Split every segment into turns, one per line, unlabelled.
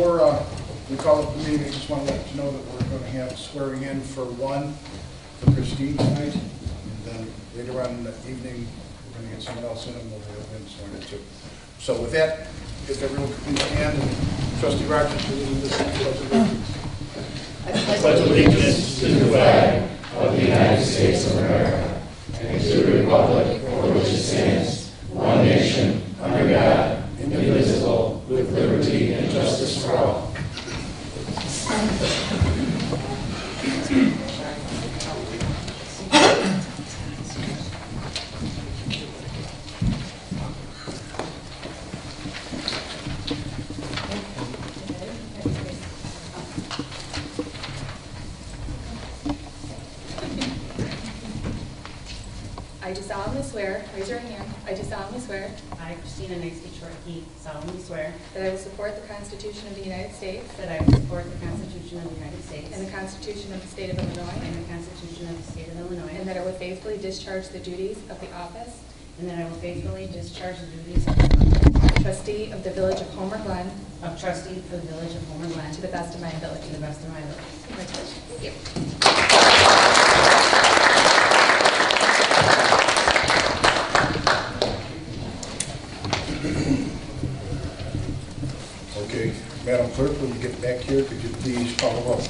Before we call up the meeting, I just want to let you know that we're going to have swearing in for Christine tonight, and then later on in the evening, we're going to get someone else in and we'll have him sworn in too. So with that, if everyone could please stand, and Trustee Rogers, will lead us in the pledge of allegiance.
I pledge allegiance to the flag of the United States of America and to the republic for which it stands, one nation, under God, indivisible, with liberty and justice for all.
I do solemnly swear, raise your hand, I do solemnly swear
I, Christina, Neitzke-Troike, solemnly swear
that I will support the Constitution of the United States
that I will support the Constitution of the United States
and the Constitution of the State of Illinois,
and the Constitution of the State of Illinois,
and that I will faithfully discharge the duties of the office
and that I will faithfully discharge the duties of the
trustee of the Village of Homer Glen
of trustee for the Village of Homer Glen
to the best of my ability.
to the best of my ability.
Congratulations. Thank you.
Okay, Madam Clerk, when you get back here, could you please call the roll?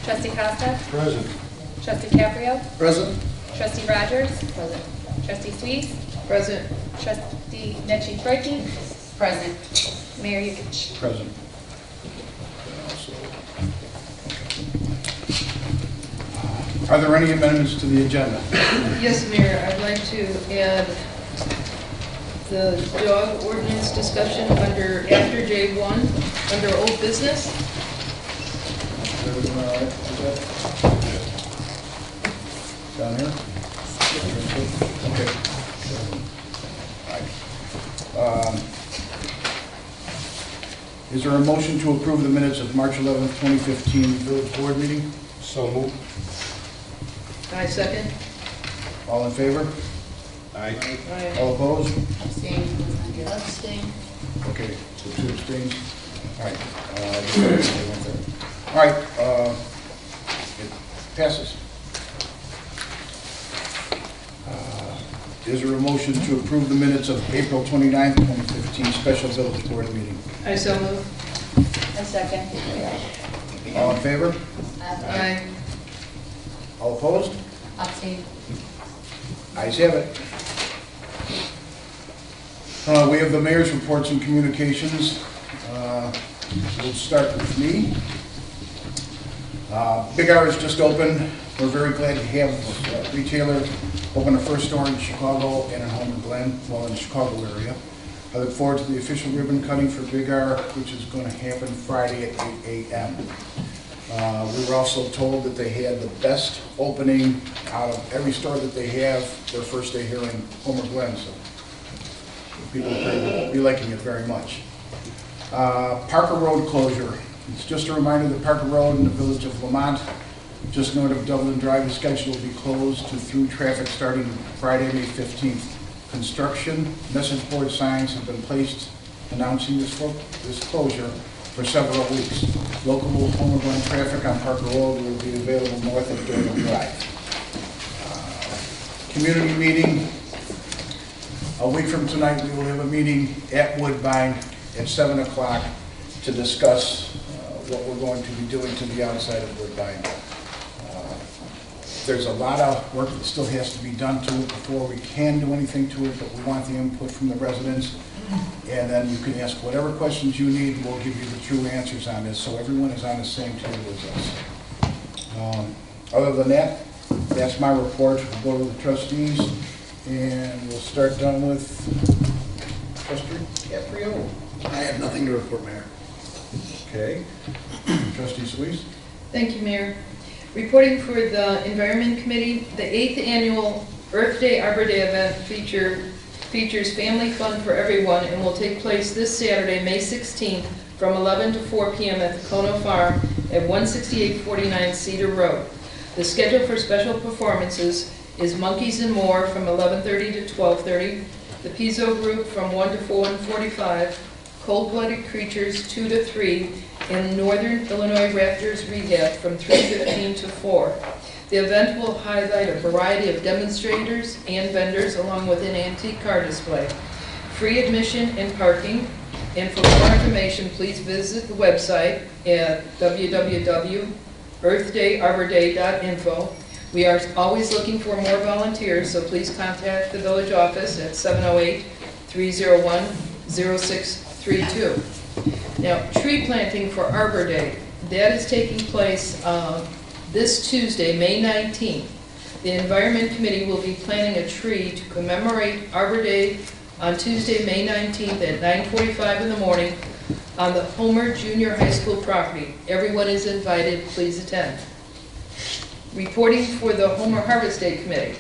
Trustee Costa,
Present.
Trustee Caprio,
Present.
Trustee Rogers, present. Trustee Sweet,
Present.
Trustee Neitzke-Troike,
Present.
Mayor Yukich.
Present. Are there any amendments to the agenda?
Yes, Mayor, I'd like to add the dog ordinance discussion after J1, under old business.
Everyone all right with that? Down here? Okay. All right. Is there a motion to approve the minutes of March 11th, 2015 Village Board meeting? So moved.
I second.
All in favor?
Aye.
All opposed?
Abstain.
Abstain.
Okay, so 2 abstains. All right. All right, it passes. Is there a motion to approve the minutes of April 29th, 2015 Special Village Board meeting?
I so move.
A second.
All in favor?
Aye.
All opposed?
Abstain.
Ayes have it. We have the mayor's reports and communications. We'll start with me. Big R is just open. We're very glad to have a retailer open the first store in Chicago and in Homer Glen, well, in the Chicago area. I look forward to the official ribbon cutting for Big R, which is going to happen Friday at 8 a.m. We were also told that they had the best opening out of every store that they have their first day here in Homer Glen, so people will be liking it very much. Parker Road closure. It's just a reminder that Parker Road in the village of Lamont, just north of Dublin Drive, is scheduled to be closed to through traffic starting Friday, May 15th. Construction message board signs have been placed announcing this closure for several weeks. Local Homer Glen traffic on Parker Road will be available north of Dublin Drive. Community meeting. A week from tonight, we will have a meeting at Woodbine at 7 o'clock to discuss what we're going to be doing to the outside of Woodbine. There's a lot of work that still has to be done to it before we can do anything to it, but we want the input from the residents. And then you can ask whatever questions you need, we'll give you the true answers on this, so everyone is on the same table as us. Other than that, that's my report. We'll go to the trustees, and we'll start down with Trustee Caprio.
I have nothing to report, Mayor.
Okay. Trustee Sweet.
Thank you, Mayor. Reporting for the Environment Committee, the 8th annual Earth Day Arbor Day event features Family Fun for Everyone and will take place this Saturday, May 16th from 11 to 4 p.m. at the Kono Farm at 16849 Cedar Road. The schedule for special performances is Monkeys and More from 11:30 to 12:30, the Pizzo Group from 1 to 4:45, Cold-Blooded Creatures 2 to 3, and Northern Illinois Raptors Rehab from 3:15 to 4. The event will highlight a variety of demonstrators and vendors along with an antique car display. Free admission and parking. And for more information, please visit the website at www.earthdayarborday.info. We are always looking for more volunteers, so please contact the village office at 708-301-0632. Now, tree planting for Arbor Day, that is taking place this Tuesday, May 19th. The Environment Committee will be planting a tree to commemorate Arbor Day on Tuesday, May 19th at 9:45 in the morning on the Homer Junior High School property. Everyone is invited. Please attend. Reporting for the Homer Harvest Day Committee.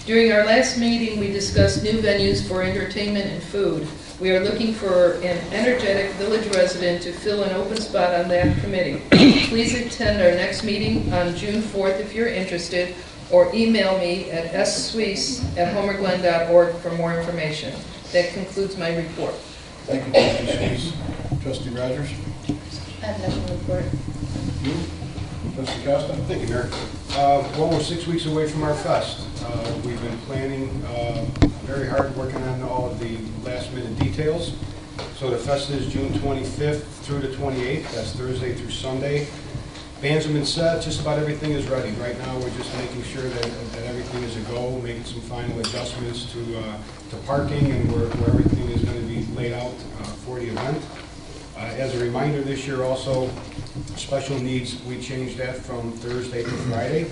During our last meeting, we discussed new venues for entertainment and food. We are looking for an energetic village resident to fill an open spot on that committee. Please attend our next meeting on June 4th if you're interested, or email me at ssuisse@homerglen.org for more information. That concludes my report.
Thank you, Trustee Suisse. Trustee Rogers?
I have nothing to report.
You? Trustee Costa?
Thank you, Mayor. Well, we're 6 weeks away from our fest. We've been planning very hard, working on all of the last minute details. So the fest is June 25th through the 28th. That's Thursday through Sunday. Bands have been set, just about everything is ready. Right now, we're just making sure that everything is a go, making some final adjustments to parking and where everything is going to be laid out for the event. As a reminder, this year also, special needs, we changed that from Thursday to Friday.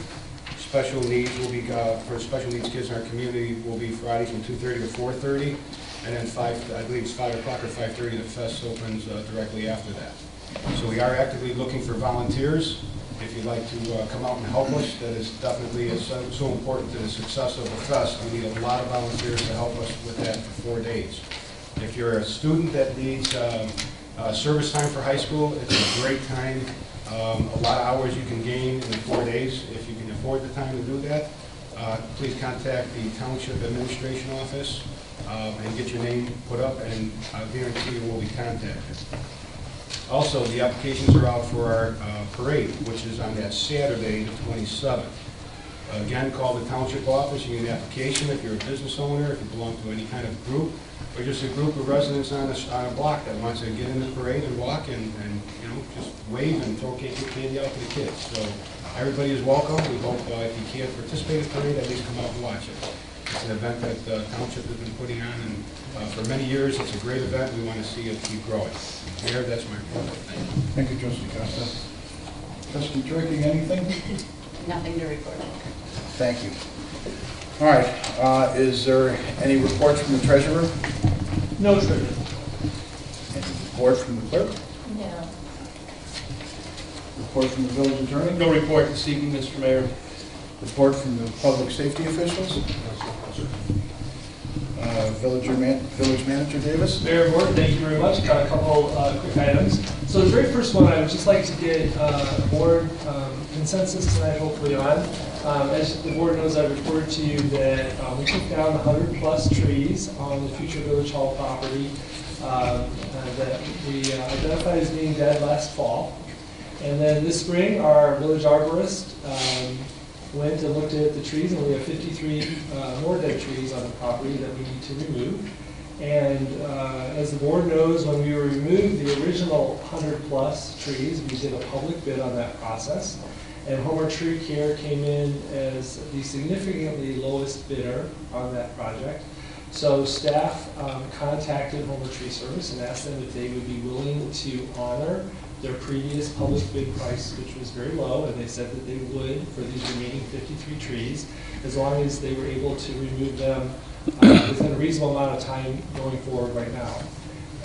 Special needs will be, for special needs kids in our community, will be Friday from 2:30 to 4:30, and then I believe it's 5 o'clock or 5:30, the fest opens directly after that. So we are actively looking for volunteers. If you'd like to come out and help us, that is definitely so important to the success of the fest. We need a lot of volunteers to help us with that for 4 days. If you're a student that needs service time for high school, it's a great time. A lot of hours you can gain in 4 days. If you can afford the time to do that, please contact the Township Administration Office and get your name put up, and I guarantee you will be contacted. Also, the applications are out for our parade, which is on that Saturday, the 27th. Again, call the township office, you get an application if you're a business owner, if you belong to any kind of group, or just a group of residents on a block that wants to get in the parade and walk and you know, just wave and throw candy out to the kids. So everybody is welcome. We hope if you can't participate in the parade, at least come out and watch it. It's an event that the township has been putting on, and for many years, it's a great event. We want to see it keep growing. Mayor, that's my report.
Thank you, Trustee Costa. Trustee Troike, anything?
Nothing to report.
Thank you. All right, is there any reports from the treasurer?
No, sir.
Any report from the clerk?
No.
Report from the village attorney?
No report this evening, Mr. Mayor.
Report from the public safety officials? Village manager Davis?
Mayor Board, thank you very much. Got a couple quick items. So the very first one, I would just like to get board consensus tonight, hopefully on. As the board knows, I reported to you that we took down 100+ trees on the future Village Hall property that we identified as being dead last fall. And then this spring, our village arborist went and looked at the trees, and we have 53 more dead trees on the property that we need to remove. And as the board knows, when we removed the original 100+ trees, we did a public bid on that process. And Homer Tree Care came in as the significantly lowest bidder on that project. So staff contacted Homer Tree Service and asked them if they would be willing to honor their previous public bid price, which was very low, and they said that they would for these remaining 53 trees, as long as they were able to remove them within a reasonable amount of time going forward right now.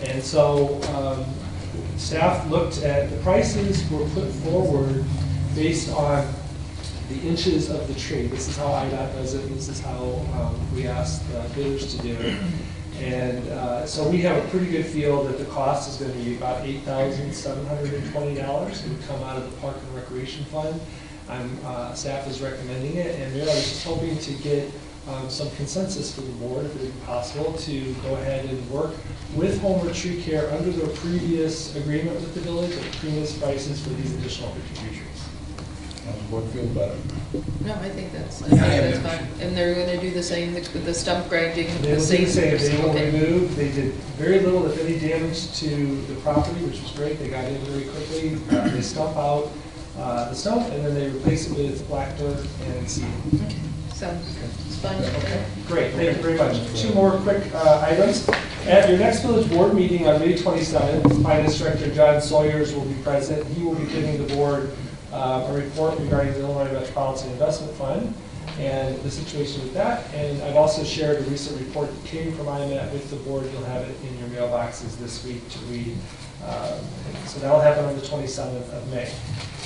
And so staff looked at the prices were put forward based on the inches of the tree. This is how IDOT does it, and this is how we ask bidders to do it. And so we have a pretty good feel that the cost is going to be about $8,720. It would come out of the Park and Recreation Fund. Staff is recommending it, and really I was just hoping to get some consensus for the board, if it would be possible, to go ahead and work with Homer Tree Care under their previous agreement with the village at previous prices for these additional 52 trees.
How does the board feel about it?
No, I think that's fine. And they're gonna do the same with the stump grinding,
They
the
will do
same.
the same. They will
Okay.
remove, they did very little, if any, damage to the property, which was great. They got in very quickly. They stump out the stump, and then they replace it with black dirt and seed.
Okay. Sounds fine.
Okay, great, thank you very much. Two more quick items. At your next village board meeting on May 27th, Finance Director John Sawyers will be present. He will be giving the board a report regarding the Illinois Metropolitan Investment Fund and the situation with that. And I've also shared a recent report that came from IMET with the board. You'll have it in your mailboxes this week to read. So that'll happen on the 27th of May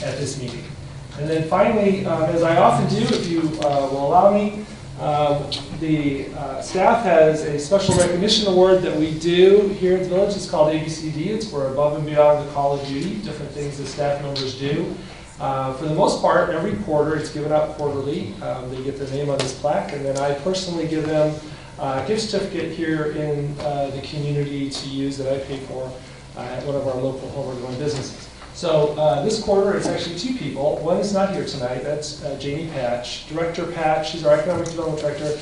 at this meeting. And then finally, as I often do, if you will allow me, the staff has a special recognition award that we do here at the village. It's called ABCD. It's for above and beyond the call of duty, different things that staff members do. For the most part, every quarter, it's given out quarterly. They get their name on this plaque, and then I personally give them a gift certificate here in the community to use that I pay for at one of our local home-run businesses. So this quarter, it's actually two people. One is not here tonight. That's Jamie Patch. Director Patch, she's our Economic Development Director,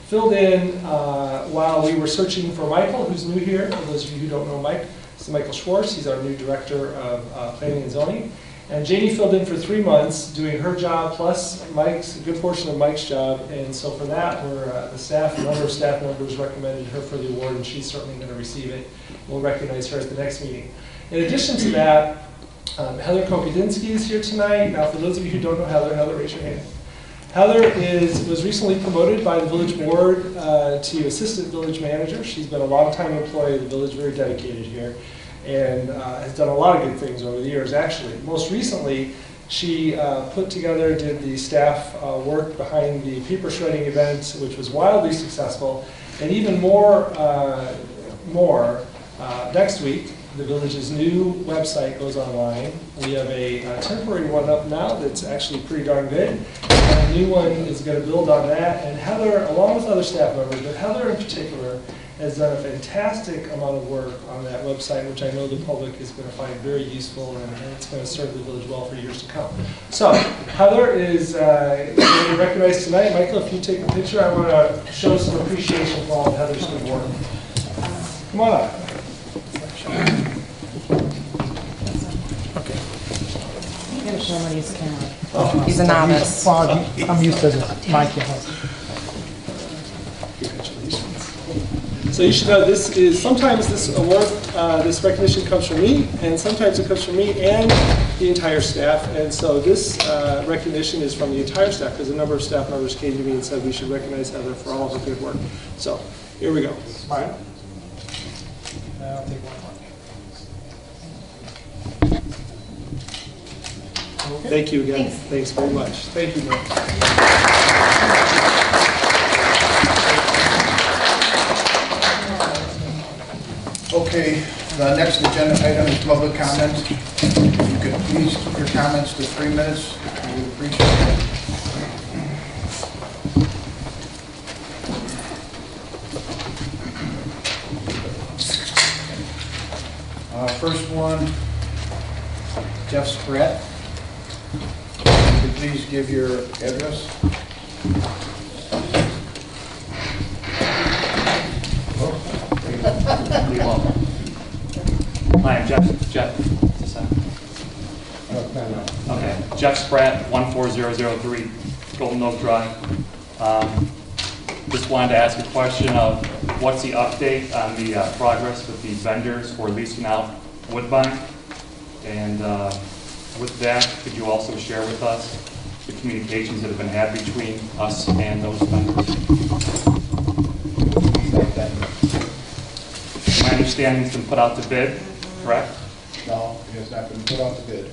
filled in while we were searching for Michael, who's new here. For those of you who don't know Mike, this is Michael Schwartz. He's our new Director of Planning and Zoning. And Jamie filled in for 3 months doing her job plus Mike's, a good portion of Mike's job. And so for that, the staff, a number of staff members recommended her for the award, and she's certainly going to receive it. We'll recognize her at the next meeting. In addition to that, Heather Kopudinski is here tonight. Now, for those of you who don't know Heather, raise your hand. Heather was recently promoted by the village board to assistant village manager. She's been a long-time employee of the village, very dedicated here, and has done a lot of good things over the years, actually. Most recently, she did the staff work behind the paper shredding event, which was wildly successful, and even more next week. The village's new website goes online. We have a temporary one up now that's actually pretty darn good. And a new one is going to build on that. And Heather, along with other staff members, but Heather in particular, has done a fantastic amount of work on that website, which I know the public is going to find very useful, and it's going to serve the village well for years to come. So Heather is going to be recognized tonight. Michael, if you take a picture, I want to show some appreciation for all of Heather's good work. Come on up.
He's a novice.
Well, I'm used to this. Mike,
So you should know sometimes this award, this recognition comes from me, and sometimes it comes from me and the entire staff. And so this recognition is from the entire staff, because a number of staff members came to me and said we should recognize Heather for all of her good work. So here we go.
Smile. I'll take one. Okay.
Thank you again. Thanks very much. Thank you, Mike.
Okay, the next agenda item is public comment. If you could please keep your comments to 3 minutes, we would appreciate it. First one, Jeff Spratt. Could you please give your address?
Hi, I'm Jeff. Okay, Jeff Spratt, 14003 Golden Oak Drive. Just wanted to ask a question of what's the update on the progress with the vendors for leasing out Woodbine? And with that, could you also share with us the communications that have been had between us and those vendors? My understanding it's been put out to bid, correct?
No, it has not been put out to bid.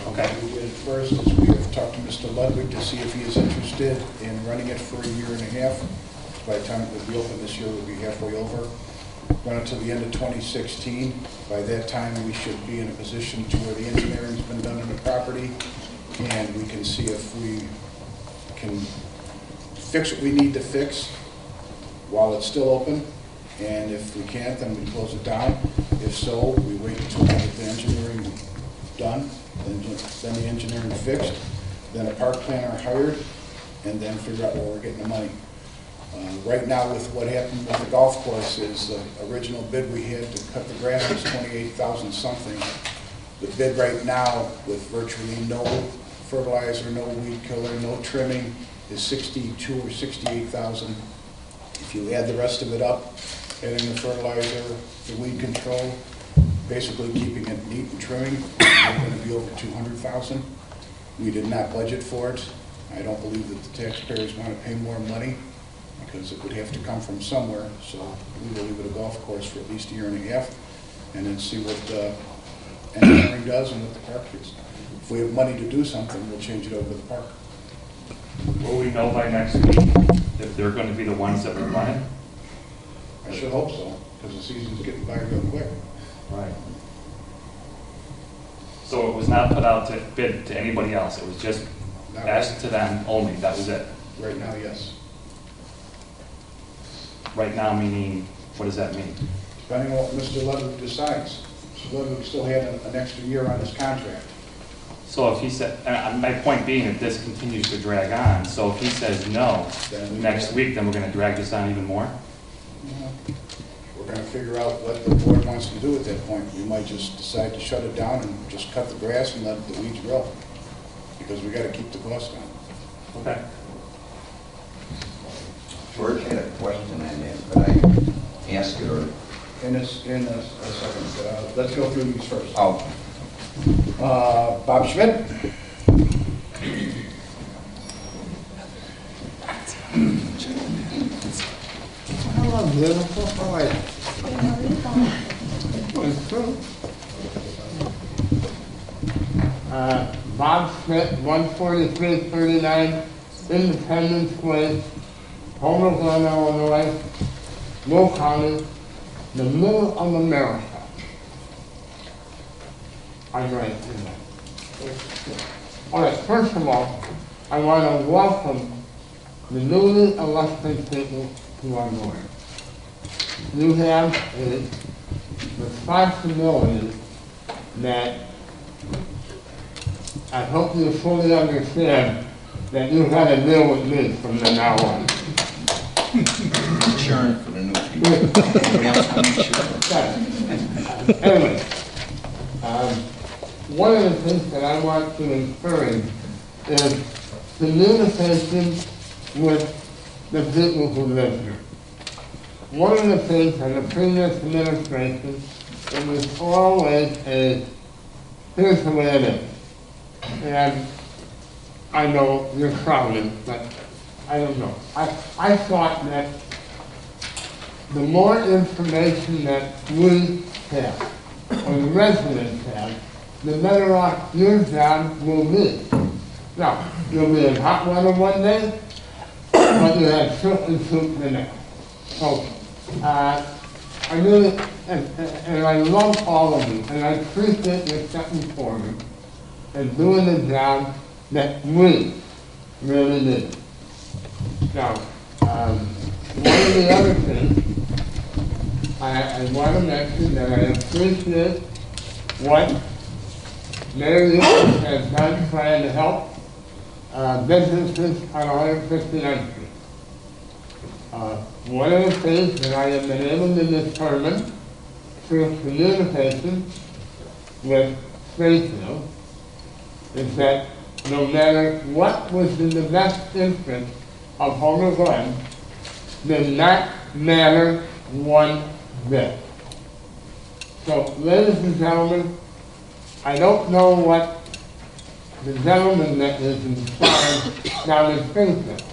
Okay.
What we did first is we have talked to Mr. Ludwig to see if he is interested in running it for a year and a half. by the time it would be open this year, we'll be halfway over. Run until the end of 2016. By that time, we should be in a position to where the engineering's been done on the property, and we can see if we can fix what we need to fix while it's still open, and if we can't, then we close it down. If so, we wait until we get the engineering done, then the engineering fixed, then a park planner hired, and then figure out where we're getting the money. Right now, with what happened with the golf course, is the original bid we had to cut the grass was $28,000 something. The bid right now, with virtually no fertilizer, no weed killer, no trimming, is $62,000 or $68,000. If you add the rest of it up, adding the fertilizer, the weed control, basically keeping it neat and trimming, we're going to be over $200,000. We did not budget for it. I don't believe that the taxpayers want to pay more money, because it would have to come from somewhere. So we will leave it a golf course for at least a year and a half, and then see what engineering does and what the park is. If we have money to do something, we'll change it over to the park.
Will we know by next week if they're going to be the ones that will run it?
I should hope so, because the season's getting by real quick.
Right. So it was not put out to bid to anybody else, it was just
Not
asked to them only, that was it?
Right now, yes.
Right now meaning, what does that mean?
Depending on what Mr. Ludwig decides. Mr. Ludwig still had an extra year on his contract.
So if he said, and my point being that this continues to drag on, so if he says no next week, then we're going to drag this on even more?
We're going to figure out what the board wants to do at that point. We might just decide to shut it down and just cut the grass and let the weeds grow, because we got to keep the cost down.
Okay.
George had a question on that, but I asked it or...
In a second. Let's go through these first.
Oh.
Bob Schmidt.
Hello, beautiful. How are you? Bob Schmidt, 14339 Independence Way, Homer Glen, Illinois, Will County, the middle of America. I'm right. All right, first of all, I want to welcome the newly elected people to our board. You have a responsibility that I hope you fully understand that you had to deal with me from the now on.
Insurance for the new people. Everybody else can make sure.
Anyway, one of the things that I want to encourage is communication with the people who live here. One of the things in the previous administration, it was always here's the way it is. And I know you're crowded, but I don't know. I thought that the more information that we have, or the residents have, the better off your job will be. Now, you'll be in hot weather one day, but you have soup and soup the next. So, I really, and I love all of you, and I appreciate your stepping forward and doing the job that we really need. Now, one of the other things, I want to mention that I appreciate what Mayor Euclid has done trying to help businesses on 159th Street. One of the things that I have been able to determine through communication with Springfield is that no matter what was in the best interest of Homer Glen, did not matter one bit. So, ladies and gentlemen, I don't know what the gentleman that is in charge down in Springfield.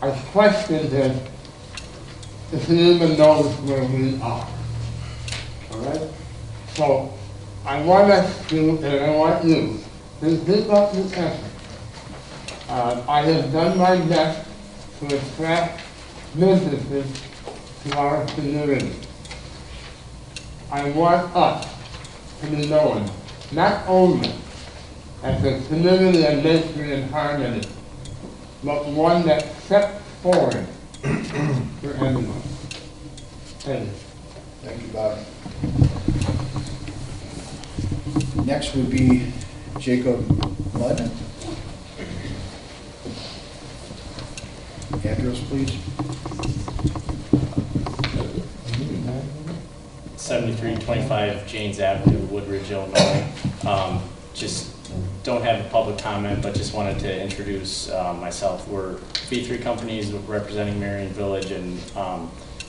I questioned him if he even knows where we are. All right? So, I want us to, and I want you, to keep up the effort. I have done my best to attract businesses to our community. I want us to be known not only as a community of nature and harmony, but one that steps forward for everyone. Thank you.
Thank you, Bob. Next would be Jacob Glen. Address, please.
7325 Janes Avenue, Woodridge, Illinois. Just don't have a public comment, but just wanted to introduce myself. We're V3 companies representing Marion Village, and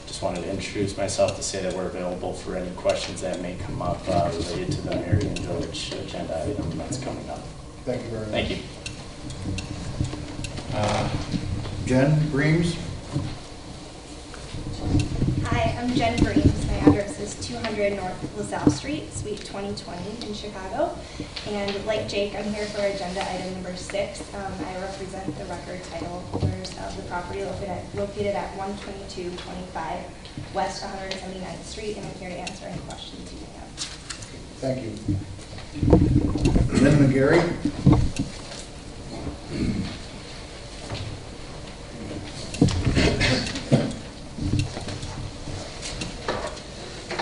just wanted to introduce myself to say that we're available for any questions that may come up related to the Marion Village agenda item that's coming up.
Thank you very much.
Thank you.
Jen Breams.
Hi, I'm Jen Breams. My address is 200 North LaSalle Street, Suite 2020 in Chicago. And like Jake, I'm here for agenda item number 6. I represent the record title holders of the property located at 12225 West 179th Street, and I'm here to answer any questions you may have.
Thank you. Lynn McGarry.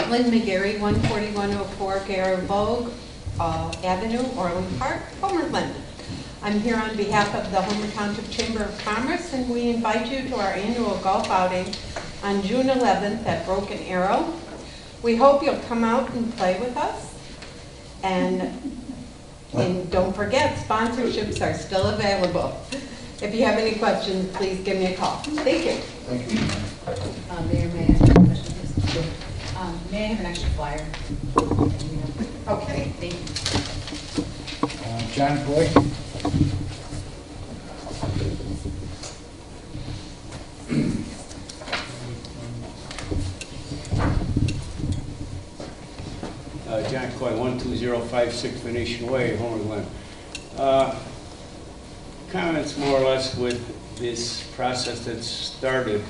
Lynn McGarry, 14104 Garavogue Avenue, Orland Park, Homer, Glen. I'm here on behalf of the Homer Township Chamber of Commerce, and we invite you to our annual golf outing on June 11th at Broken Arrow. We hope you'll come out and play with us. And don't forget, sponsorships are still available. If you have any questions, please give me a call. Thank you.
Thank you.
Mayor, may I ask a question? May I have an extra flyer?
Okay.
Thank you.
John Boy.
John Coy, 12056 Venetian Way, Homer, Glen. Comments more or less with this process that's started,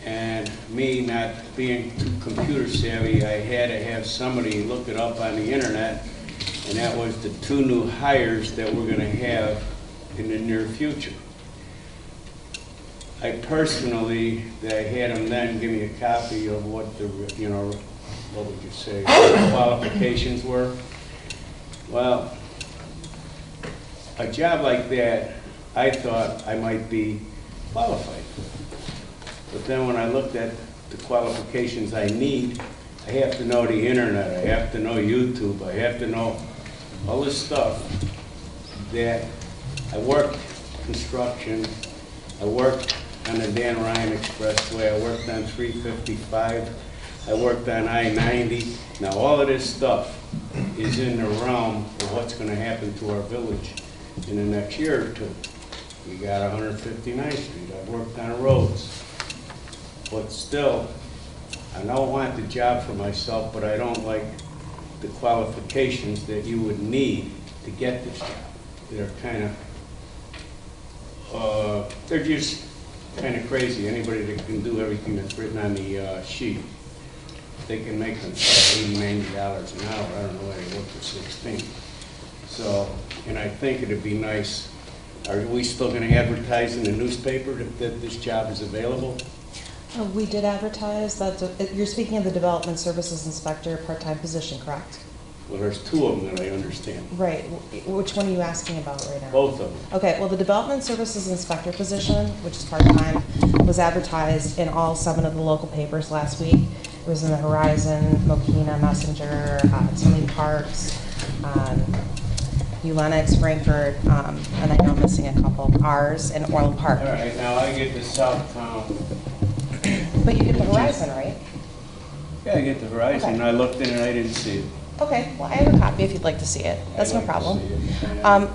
and me not being too computer savvy, I had to have somebody look it up on the internet, and that was the 2 new hires that we're going to have in the near future. I personally, I had them then give me a copy of what the, what would you say, qualifications were. Well, a job like that, I thought I might be qualified for. But then when I looked at the qualifications I need, I have to know the internet, I have to know YouTube, I have to know all this stuff that I worked construction, I worked on the Dan Ryan Expressway, I worked on 355, I worked on I-90. Now all of this stuff is in the realm of what's going to happen to our village in the next year or two. We got 159th Street, I've worked on roads. But still, I don't want the job for myself, but I don't like the qualifications that you would need to get this job. They're kind of, they're just kind of crazy. Anybody that can do everything that's written on the sheet, they can make them $80, $90 an hour. I don't know why they work for 16. So, and I think it'd be nice. Are we still going to advertise in the newspaper that this job is available?
We did advertise that. You're speaking of the Development Services Inspector part-time position, correct?
Well, there's 2 of them that I understand.
Right. Which one are you asking about right now?
Both of them.
Okay. Well, the Development Services Inspector position, which is part-time, was advertised in all 7 of the local papers last week. It was in the Horizon, Mokina, Messenger, Tilly Parks, Lennox, Frankfurt, and I know I'm missing a couple. Ours and Orland Park.
All right. Now I get the Southtown.
But you get the Horizon, right?
Yeah, I get the Horizon.
Okay.
I looked in it, I didn't see it.
Okay, well, I have a copy if you'd like to see it. That's no problem.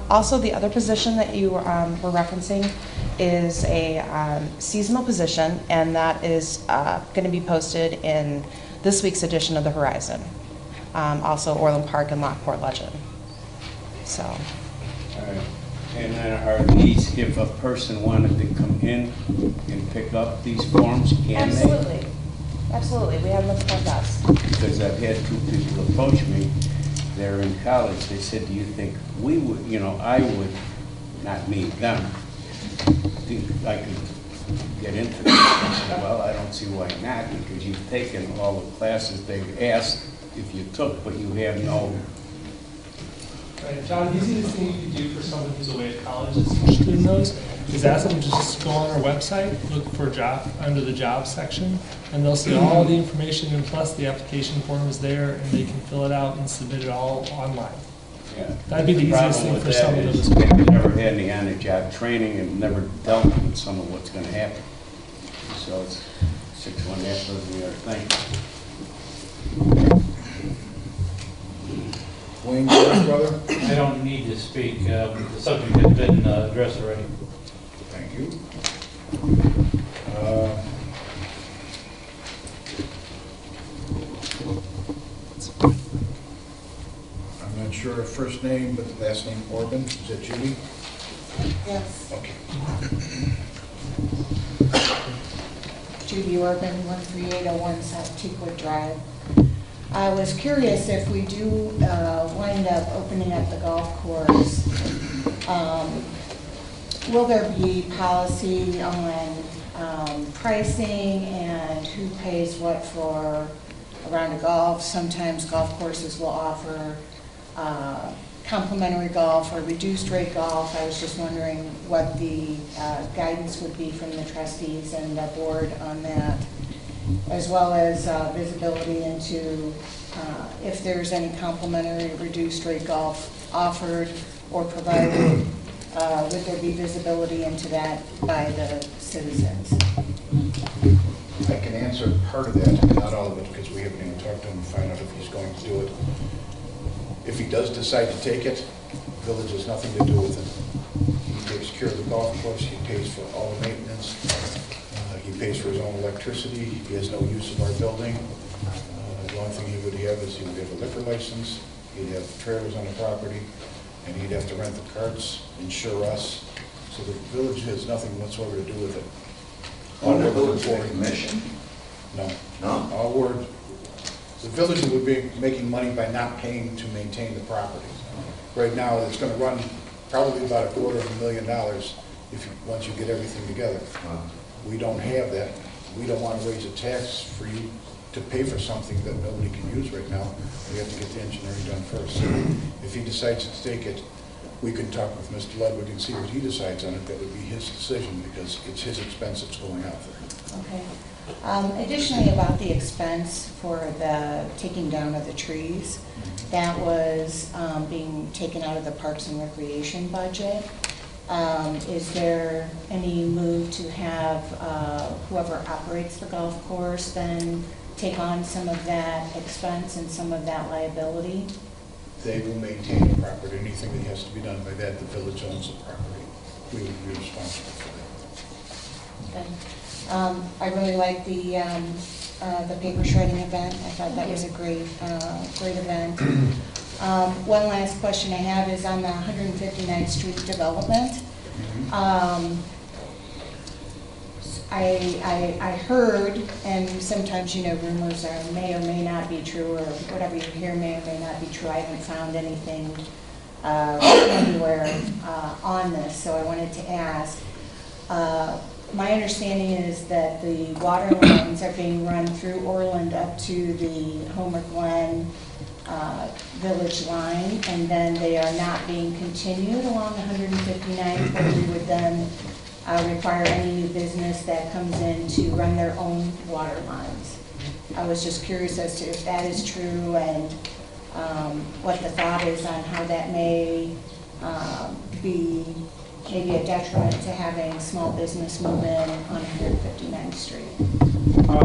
Also, the other position that you were referencing is a seasonal position, and that is going to be posted in this week's edition of the Horizon. Also, Orland Park and Lockport Legend. So.
All right.
And are these, if a person wanted to come in and pick up these forms, can they?
Absolutely. Absolutely, we have them at the front desk.
Because I've had two people approach me, they're in college, they said, do you think we would, I would, not me, them, think I could get into this? I said, well, I don't see why not, because you've taken all the classes they've asked if you took, but you have no.
Right, John, the easiest thing you could do for someone who's away at college that's interested in those is ask them to just go on our website, look for a job under the jobs section, and they'll see all the information, and plus the application form is there, and they can fill it out and submit it all online.
Yeah.
That'd be the easiest thing for someone to do.
They've never had any on-the-job training and never dealt with some of what's going to happen. So it's 6-1 after the other thing.
Wayne, your brother?
I don't need to speak. The subject has been addressed already.
Thank you. I'm not sure of first name, but the last name Orban. Is that Judy?
Yes.
Okay.
Judy Orban, 13801 South Teakwood Drive. I was curious if we do wind up opening up the golf course, will there be policy on pricing and who pays what for a round of golf? Sometimes golf courses will offer complimentary golf or reduced rate golf. I was just wondering what the guidance would be from the trustees and the board on that, as well as visibility into if there's any complimentary reduced rate golf offered or provided. Would there be visibility into that by the citizens?
I can answer part of that, not all of it, because we haven't even talked to him to find out if he's going to do it. If he does decide to take it, the village has nothing to do with it. He takes care of the golf course, he pays for all the maintenance, he pays for his own electricity, he has no use of our building. The only thing he would have is he would have a liquor license, he'd have trailers on the property, and he'd have to rent the carts, insure us. So the village has nothing whatsoever to do with it.
On the village commission?
No.
No?
All we're, the village would be making money by not paying to maintain the property. Right now, it's going to run probably about $250,000 if you, once you get everything together. We don't have that. We don't want to raise a tax for you to pay for something that nobody can use right now. We have to get the engineering done first. If he decides to take it, we can talk with Mr. Ludwig and see what he decides on it. That would be his decision because it's his expense that's going out there.
Okay. Additionally, about the expense for the taking down of the trees, that was being taken out of the Parks and Recreation budget. Is there any move to have whoever operates the golf course then take on some of that expense and some of that liability?
They will maintain the property. Anything that has to be done by that, the village owns the property. We would be responsible for that.
Okay. I really like the paper shredding event. I thought that was a great event. One last question I have is on the 159th Street development. I heard, and sometimes, you know, rumors may or may not be true, or whatever you hear may or may not be true. I haven't found anything anywhere on this, so I wanted to ask. My understanding is that the water lines are being run through Orland up to the Homer Glen village line, and then they are not being continued along 159th, where we would then require any new business that comes in to run their own water lines. I was just curious as to if that is true and what the thought is on how that may be maybe a detriment to having small business move in on 159th Street.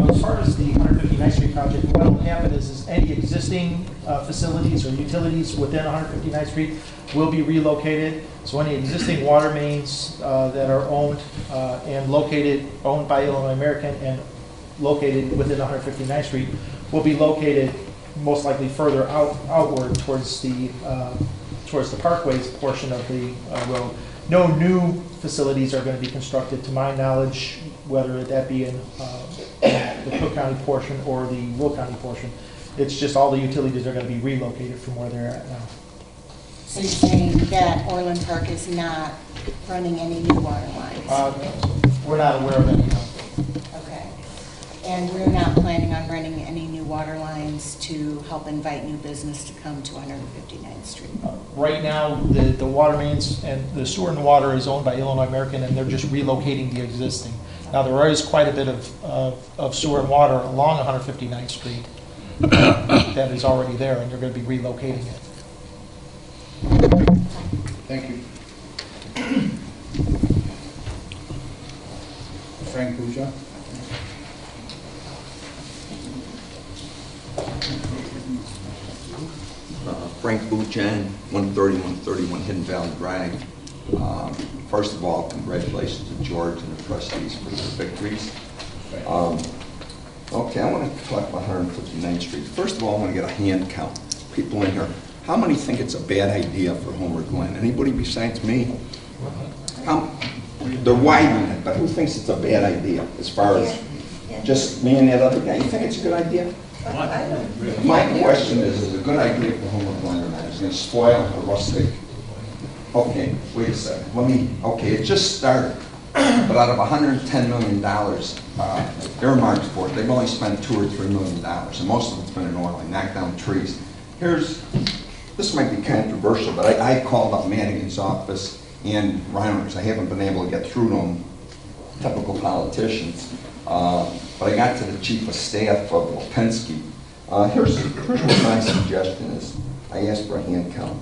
As far as the 159th Street project, what will happen is any existing facilities or utilities within 159th Street will be relocated. So any existing water mains that are owned owned by Illinois American and located within 159th Street will be located most likely further outward towards the parkways portion of the road. No new facilities are going to be constructed, to my knowledge, whether that be in the Cook County portion or the Will County portion. It's just all the utilities are going to be relocated from where they're at now.
So you're saying that Orland Park is not running any new water lines?
We're not aware of any.
Okay. And we're not planning on running any new water lines to help invite new business to come to 159th Street?
Right now, the water mains and the sewer and water is owned by Illinois American, and they're just relocating the existing. Now, there is quite a bit of sewer and water along 159th Street that is already there, and they're going to be relocating it.
Thank you. Frank Buja.
Frank Buchan, 131 Hidden Valley Drive. First of all, congratulations to George and the trustees for their victories. Okay, I want to talk about 159th Street. First of all, I want to get a hand count. People in here, how many think it's a bad idea for Homer Glen? Anybody besides me? They're widening it, but who thinks it's a bad idea as far as just me and that other guy? You think it's a good idea? My question is it a good idea for Homer Glen or not? Is it going to spoil the rustic? Okay, wait a second. Okay, it just started. But out of $110 million earmarked for it, they've only spent $2 or $3 million, and most of it's been in oil, like knocked down trees. This might be controversial, but I called up Madigan's office and Reiner's. I haven't been able to get through to them, typical politicians. But I got to the chief of staff of Lipinski. Here's what my suggestion is. I asked for a hand count.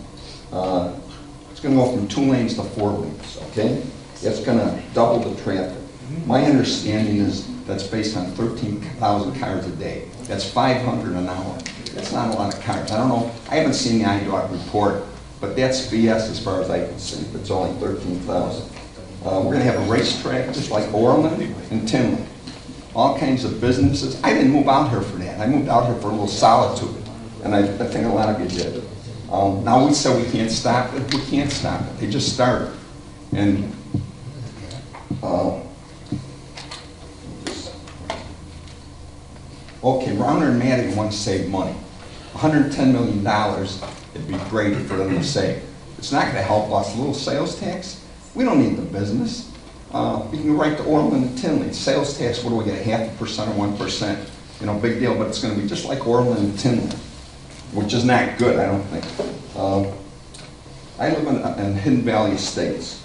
It's going to go from 2 lanes to 4 lanes, okay? It's going to double the traffic. My understanding is that's based on 13,000 cars a day. That's 500 an hour. That's not a lot of cars. I don't know. I haven't seen the IDOT report, but that's BS as far as I can see. It's only 13,000. We're going to have a racetrack just like Orland and Tinley. All kinds of businesses. I didn't move out here for that. I moved out here for a little solitude, and I think a lot of you did. Now we say we can't stop it. We can't stop it. They just started. And okay, Rauner and Madigan want to save money. $110 million, it'd be great for them to save. It's not going to help us. A little sales tax, we don't need the business. You can go right to Orland and Tinley. Sales tax, what do we get, 0.5% or 1%? You know, big deal, but it's going to be just like Orland and Tinley, which is not good, I don't think. I live in Hidden Valley Estates.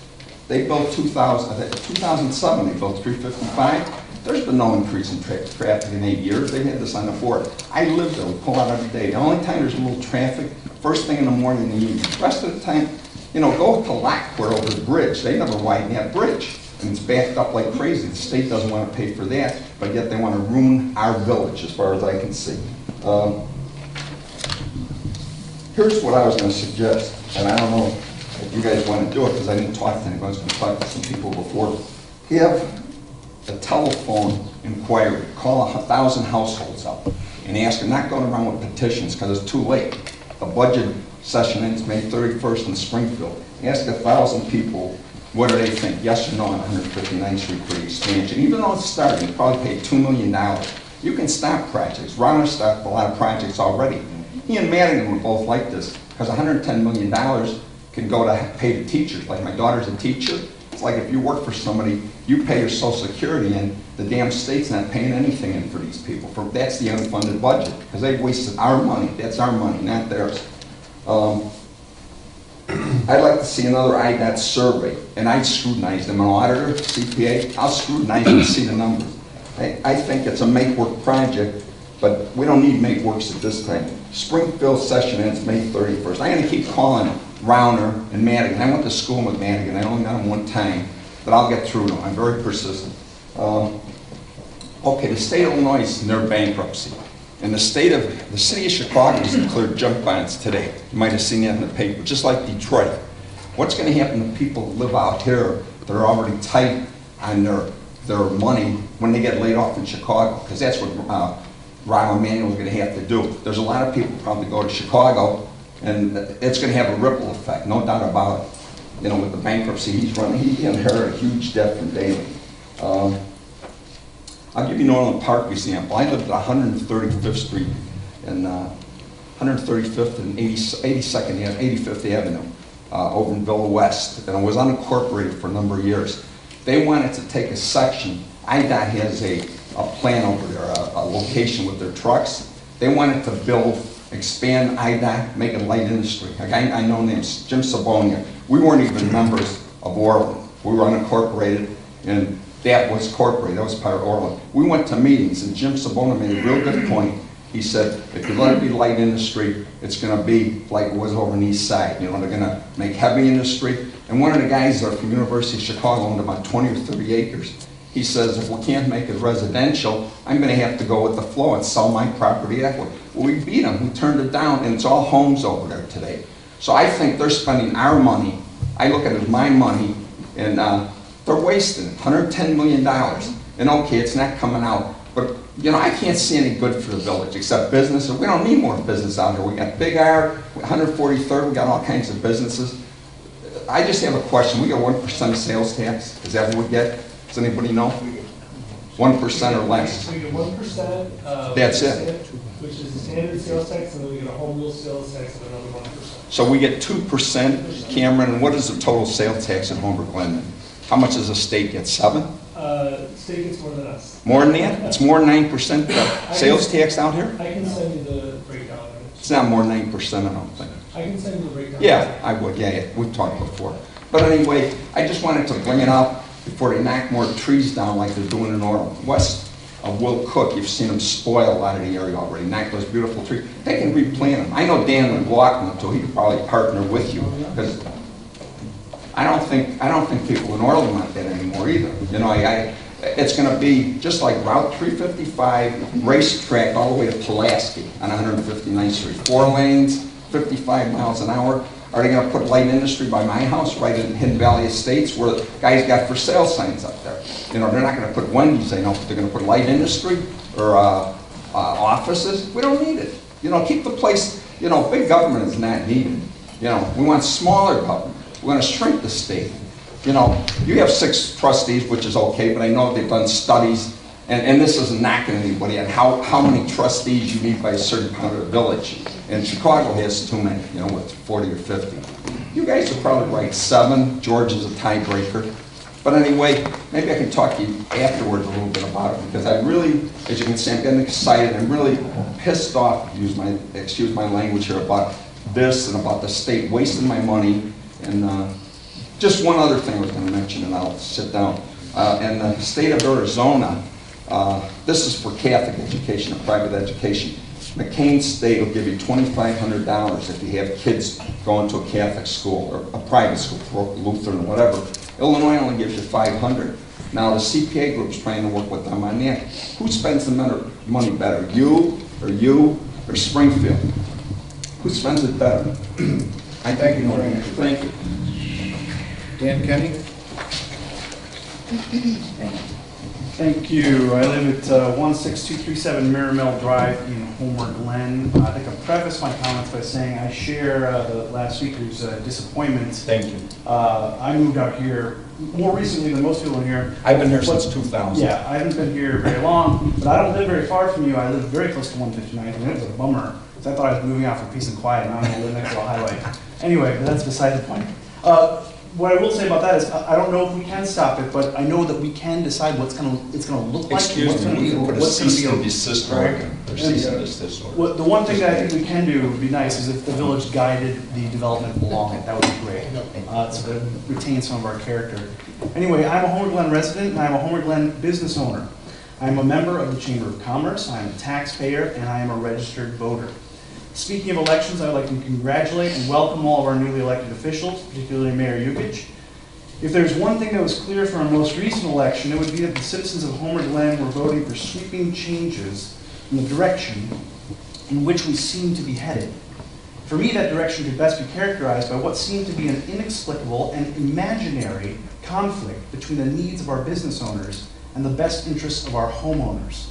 They built 2007, they built 355. There's been no increase in traffic in 8 years. They've had this on the board. I live there, we pull out every day. The only time there's a little traffic, first thing in the morning and the evening. The rest of the time, you know, go to Lockport over the bridge. They never widen that bridge. And it's backed up like crazy. The state doesn't want to pay for that, but yet they want to ruin our village as far as I can see. Here's what I was going to suggest, and I don't know if you guys want to do it because I didn't talk to anybody. I was going to talk to some people before. Have a telephone inquiry. Call 1,000 households up and ask them, not going around with petitions because it's too late. The budget session ends May 31st in Springfield. Ask 1,000 people, what do they think, yes or no on 159th Street for the expansion? Even though it's starting, you probably paid $2 million. You can stop projects. Rauner stopped a lot of projects already. He and Madigan were both like this, because $110 million can go to pay the teachers. Like my daughter's a teacher. It's like if you work for somebody, you pay your Social Security in, the damn state's not paying anything in for these people. That's the unfunded budget, because they've wasted our money. That's our money, not theirs. I'd like to see another IDOT survey, and I'd scrutinize them. An auditor, CPA, I'll scrutinize them and see the numbers. I think it's a make-work project, but we don't need make-works at this time. Springfield session ends May 31st. I'm going to keep calling Rauner and Madigan. I went to school with Madigan. I only met him one time, but I'll get through them. I'm very persistent. Okay, the state of Illinois is near bankruptcy. And the city of Chicago has declared junk bonds today. You might have seen that in the paper, just like Detroit. What's going to happen to people who live out here that are already tight on their money when they get laid off in Chicago? Because that's what Rahm Emanuel is going to have to do. There's a lot of people who probably go to Chicago, and it's going to have a ripple effect, no doubt about it. you know, with the bankruptcy he's running, he inherited a huge debt from Daley. I'll give you an Orland Park example. I lived at 135th Street and 135th and 85th Avenue over in Villa West, and I was unincorporated for a number of years. They wanted to take a section. IDOT has a plan over there, a location with their trucks. They wanted to expand IDOT, make it light industry. A guy I know named Jim Sabonia. We weren't even members of Orland. We were unincorporated, and that was corporate. That was part of Orland. We went to meetings, and Jim Sabonia made a real good point. He said, if you let it be light industry, it's going to be like it was over on the east side. You know, they're going to make heavy industry. And one of the guys there from University of Chicago owned about 20 or 30 acres. He says, if we can't make it residential, I'm going to have to go with the flow and sell my property that way. Well, we beat them. We turned it down, and it's all homes over there today. So I think they're spending our money. I look at it as my money, and they're wasting it, $110 million. And okay, it's not coming out. But, you know, I can't see any good for the village except business. We don't need more business out here. We got Big R, 143rd, we got all kinds of businesses. I just have a question. We got 1% sales tax. Is that what we get? Does anybody know? 1% or less.
We get 1%.
That's it.
Which is the standard sales tax, and then we get a home rule sales tax of another 1%.
So we get 2%, Cameron, and what is the total sales tax in Homer Glen? How much does the state get? 7?
State gets more than us.
More than that? It's more than 9% sales tax out here?
I can send you the breakdown.
It's not more than 9%, I don't think.
I can send you the breakdown.
Yeah, I would, yeah, we've talked before. But anyway, I just wanted to bring it up before they knock more trees down like they're doing in Orland. West of Will Cook, you've seen them spoil a lot of the area already, knock those beautiful trees. They can replant them. I know Dan McLaughlin, so he could probably partner with you, because I don't think people in Orland want that anymore either. You know, it's going to be just like Route 355 racetrack all the way to Pulaski on 159th Street. 4 lanes, 55 miles an hour. Are they going to put light industry by my house right in Hidden Valley Estates where the guys got for sale signs up there? You know, they're not going to put Wendy's, they know, but they're going to put light industry or offices. We don't need it. You know, keep the place, you know, big government is not needed. You know, we want smaller government. We want to shrink the state. You know, you have 6 trustees, which is okay, but I know they've done studies, and this isn't knocking anybody on how many trustees you need by a certain part of the village. And Chicago has too many, you know, with 40 or 50. You guys are probably right, 7. George is a tiebreaker. But anyway, maybe I can talk to you afterwards a little bit about it, because I really, as you can see, I'm getting excited. I'm really pissed off, excuse my language here, about this and about the state wasting my money. And just one other thing I was going to mention, and I'll sit down. In the state of Arizona, this is for Catholic education and private education. McCain State will give you $2,500 if you have kids going to a Catholic school or a private school, Lutheran or whatever. Illinois only gives you $500. Now the CPA group's trying to work with them on that. Who spends the money better, you or Springfield? Who spends it better? I think you know the answer. Thank you.
Dan Kenny?
Thank you. I live at 16237 Mirror Mill Drive in Homer Glen. I think I'll preface my comments by saying I share the last speaker's disappointment.
Thank you.
I moved out here more recently than most people in here.
I've been here since 2000.
Yeah, I haven't been here very long, but I don't live very far from you. I live very close to 159, and it was a bummer, because I thought I was moving out for peace and quiet, and now I'm going to live next to a highway. Anyway, that's beside the point. What I will say about that is, I don't know if we can stop it, but I know that we can decide what's it's going to look like.
Excuse me, we can put a cease and desist order.
The one thing that I think we can do would be nice is if the village guided the development along it. That would be great. So that it retains some of our character. Anyway, I'm a Homer Glen resident, and I'm a Homer Glen business owner. I'm a member of the Chamber of Commerce, I'm a taxpayer, and I am a registered voter. Speaking of elections, I would like to congratulate and welcome all of our newly elected officials, particularly Mayor Yukich. If there's one thing that was clear from our most recent election, it would be that the citizens of Homer Glen were voting for sweeping changes in the direction in which we seem to be headed. For me, that direction could best be characterized by what seemed to be an inexplicable and imaginary conflict between the needs of our business owners and the best interests of our homeowners.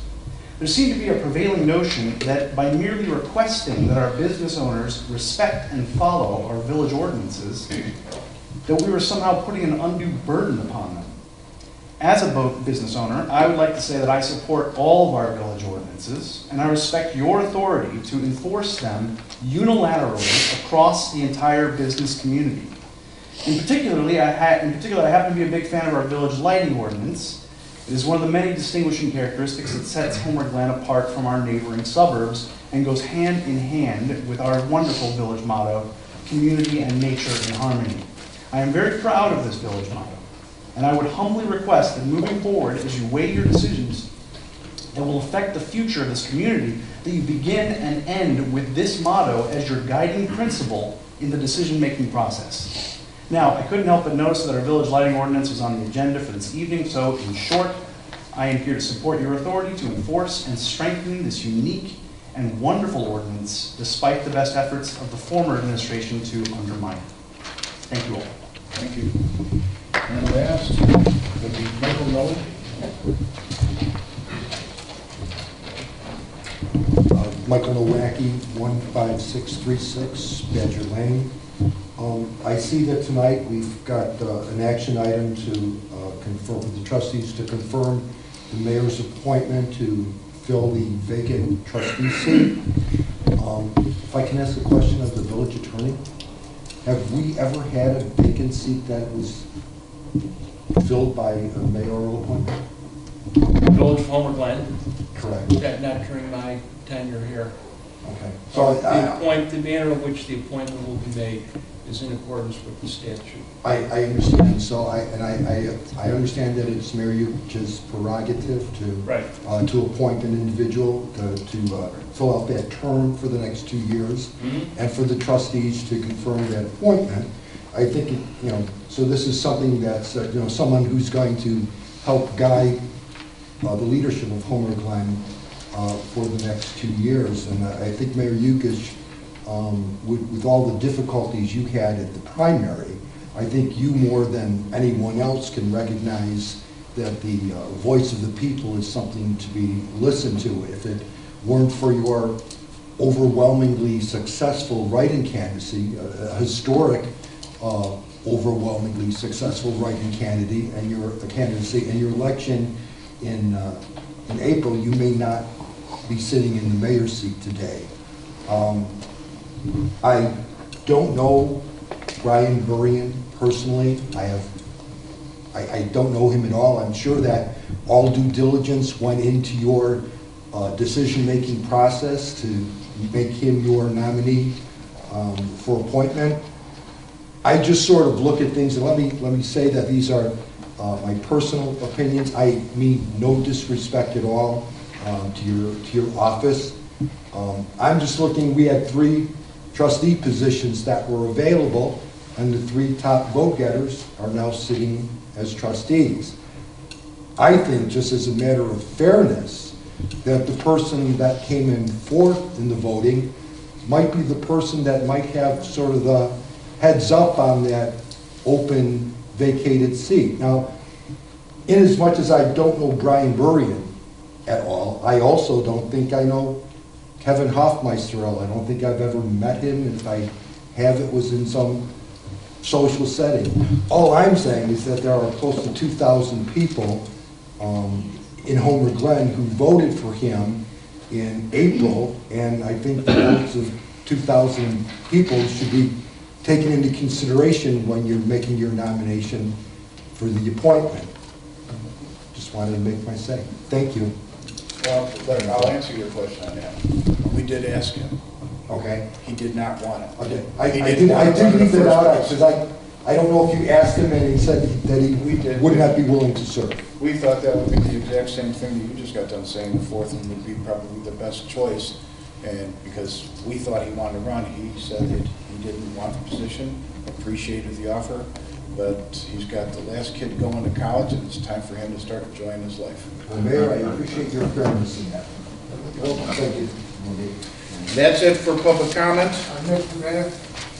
There seemed to be a prevailing notion that by merely requesting that our business owners respect and follow our village ordinances, that we were somehow putting an undue burden upon them. As a business owner, I would like to say that I support all of our village ordinances, and I respect your authority to enforce them unilaterally across the entire business community. In particular, I happen to be a big fan of our village lighting ordinance. It is one of the many distinguishing characteristics that sets Homer Glen apart from our neighboring suburbs and goes hand in hand with our wonderful village motto, community and nature in harmony. I am very proud of this village motto, and I would humbly request that moving forward, as you weigh your decisions that will affect the future of this community, that you begin and end with this motto as your guiding principle in the decision-making process. Now, I couldn't help but notice that our village lighting ordinance was on the agenda for this evening, so in short, I am here to support your authority to enforce and strengthen this unique and wonderful ordinance, despite the best efforts of the former administration to undermine it. Thank you all.
Thank you. And last would be Michael Nolan.
Michael Nowacki, 15636 Badger Lane. I see that tonight we've got an action item to confirm with the trustees to confirm the mayor's appointment to fill the vacant trustee seat. If I can ask a question of the village attorney, have we ever had a vacant seat that was filled by a mayoral appointment?
Village of Homer Glen?
Correct.
Not during my tenure here.
Okay. So
the manner in which the appointment will be made is in accordance with the statute.
I understand. So I understand that it's Mayor Yukich's prerogative to appoint an individual to fill out that term for the next 2 years, and for the trustees to confirm that appointment. I think so this is something that's someone who's going to help guide the leadership of Homer Glen for the next 2 years, and I think Mayor Yukich, with all the difficulties you had at the primary, I think you more than anyone else can recognize that the voice of the people is something to be listened to. If it weren't for your overwhelmingly successful write-in candidacy, a historic overwhelmingly successful write-in candidacy, and your election in April, you may not be sitting in the mayor's seat today. I don't know Brian Burian personally. I don't know him at all. I'm sure that all due diligence went into your decision-making process to make him your nominee for appointment. I just sort of look at things, and let me say that these are my personal opinions. I mean no disrespect at all to your office. I'm just looking. We had 3 trustee positions that were available, and the 3 top vote getters are now sitting as trustees. I think, just as a matter of fairness, that the person that came in 4th in the voting might be the person that might have sort of the heads up on that open vacated seat. Now, in as much as I don't know Brian Burian at all, I also don't think I know Kevin Hoffmeister. I don't think I've ever met him. If I have, it was in some social setting. All I'm saying is that there are close to 2,000 people in Homer Glen who voted for him in April, and I think the votes of 2,000 people should be taken into consideration when you're making your nomination for the appointment. Just wanted to make my say. Thank you.
Well, I'll answer your question on that. We did ask him.
Okay.
He did not want it.
Okay. I did leave that out because I don't know if you asked him and he said that he would not be willing to serve.
We thought that would be the exact same thing that you just got done saying. The 4th one would be probably the best choice. And because we thought he wanted to run, he said that he didn't want the position, appreciated the offer, but he's got the last kid going to college, and it's time for him to start enjoying his life.
Well, Mayor, I appreciate your fairness in that. Well, thank you.
That's it for public comment.
Mr. Mayor?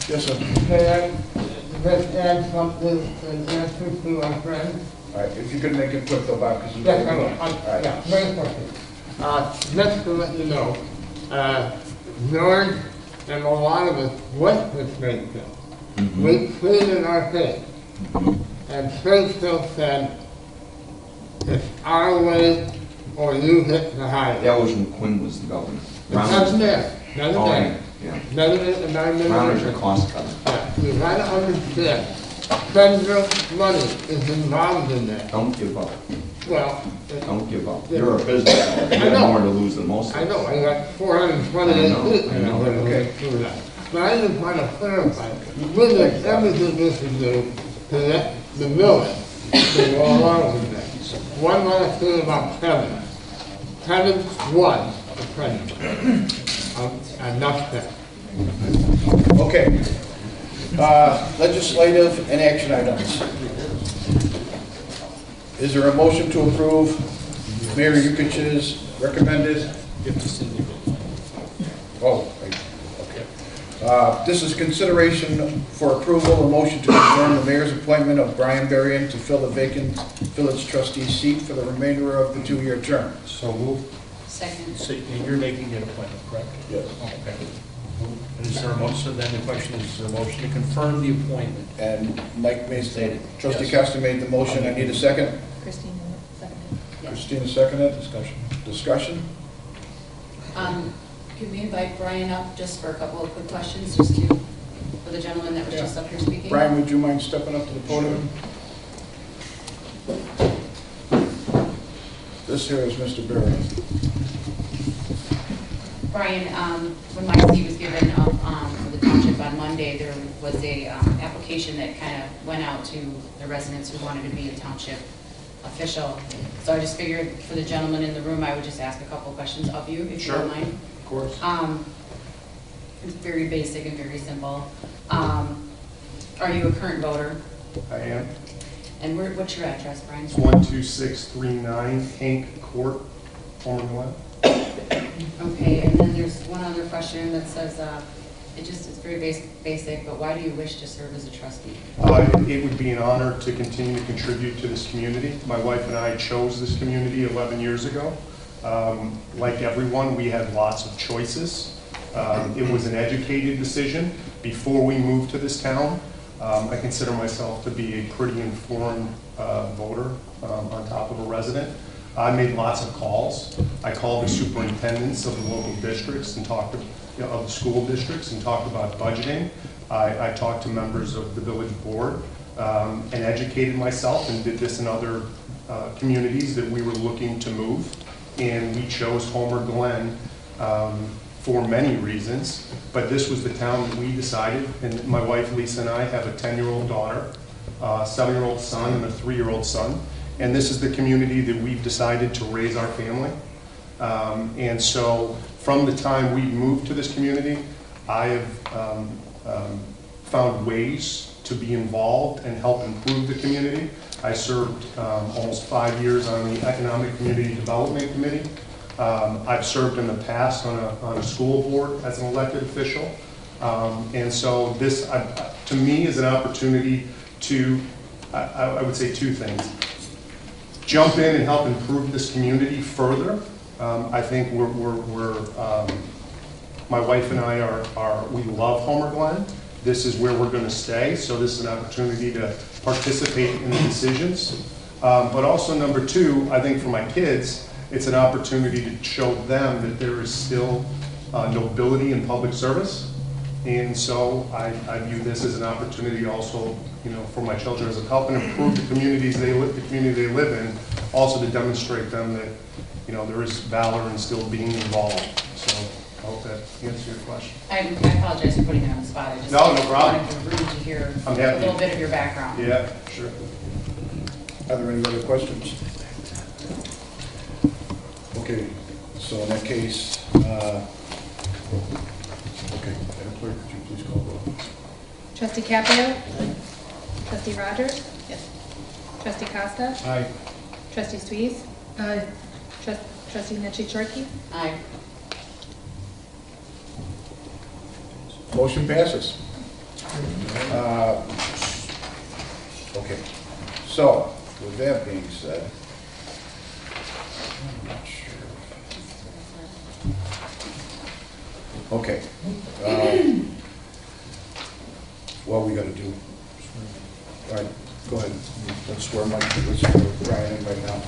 Yes, sir.
Can I just add something in answer to our friend?
All right, if you could make it quick though, Bob, because we're
Yes, I
going
will.
on. All right.
Yeah, very quickly. Just to let you know, George and a lot of us went this big bill. We cleaned our face. And Springfield said, it's our way or you hit the highway.
That was when Quinn was the governor.
It doesn't matter, doesn't
Oh,
matter.
yeah.
Doesn't it, and I'm
Browners are cost cutter.
Yeah, you gotta understand, federal money is involved in that.
Don't give up.
Well.
Don't give up. You're a business owner. You have more to lose than most of us.
I know, I got 428 feet.
I know.
Okay, through that. But I just want to clarify, with it, everything this is do to let the village, to go along with that. One last thing about Kevin. Kevin was the president. Enough said.
Okay. Legislative and action items. Is there a motion to approve Mayor Yukich's recommended? Oh, right. Okay. This is consideration for approval, a motion to confirm the mayor's appointment of Brian Burian to fill the vacant village trustee seat for the remainder of the 2-year term.
So move.
Second.
So you're making that appointment, correct?
Yes.
Oh, okay. And is there a motion, so then the question is there a motion to confirm the appointment?
And Mike made, Trustee
Yes.
Costa made the motion. I need a second.
Christina, seconded.
Christina seconded.
Discussion.
Discussion?
Could we invite Brian up just for a couple of quick questions, just to, for the gentleman that was just up here speaking?
Brian, would you mind stepping up to the podium? This here is Mr. Burian.
Brian, when my seat was given up for the township on Monday, there was a application that kind of went out to the residents who wanted to be a township official. So I just figured for the gentleman in the room, I would just ask a couple of questions of you, if you don't mind.
Of course.
It's very basic and very simple. Are you a current voter?
I am.
And what's your address, Brian?
It's 12639 Hank Court, Homer Glen.
Okay, and then there's one other question that says, it's very basic, but why do you wish to serve as a trustee?
It would be an honor to continue to contribute to this community. My wife and I chose this community 11 years ago. Like everyone, we had lots of choices. It was an educated decision before we moved to this town. I consider myself to be a pretty informed voter on top of a resident. I made lots of calls. I called the superintendents of the local districts and talked to, of the school districts and talked about budgeting. I talked to members of the village board and educated myself and did this in other communities that we were looking to move. And we chose Homer Glen for many reasons, but this was the town that we decided, and my wife Lisa and I have a 10-year-old daughter, a 7-year-old son, and a 3-year-old son. And this is the community that we've decided to raise our family. And so from the time we moved to this community, I have found ways to be involved and help improve the community. I served almost 5 years on the Economic Community Development Committee. I've served in the past on a school board as an elected official. And so this, to me, is an opportunity to, I would say 2 things. Jump in and help improve this community further. I think my wife and I we love Homer Glen. This is where we're going to stay, so this is an opportunity to participate in the decisions. But also number 2, I think for my kids, it's an opportunity to show them that there is still nobility in public service. And so I view this as an opportunity also, for my children as a help and improve the community they live in, also to demonstrate them that, there is valor in still being involved. So I hope that answers your question.
I apologize for putting you on the spot. I just
No problem.
wanted the room to hear
I'm
a
happy.
little bit of your background.
Yeah, sure.
Are there any other questions? Okay, so in that case, okay, Madam Clerk, could you please call the roll?
Trustee Caprio? Trustee Rogers? Yes. Trustee Costa?
Aye.
Trustee Suisse? Aye. Trustee Neitzke-Troike?
Aye.
Motion passes. Okay, so with that being said, I'm not sure. Okay. What we got to do? All right. Go ahead. Let's swear let's swear Brian in right now.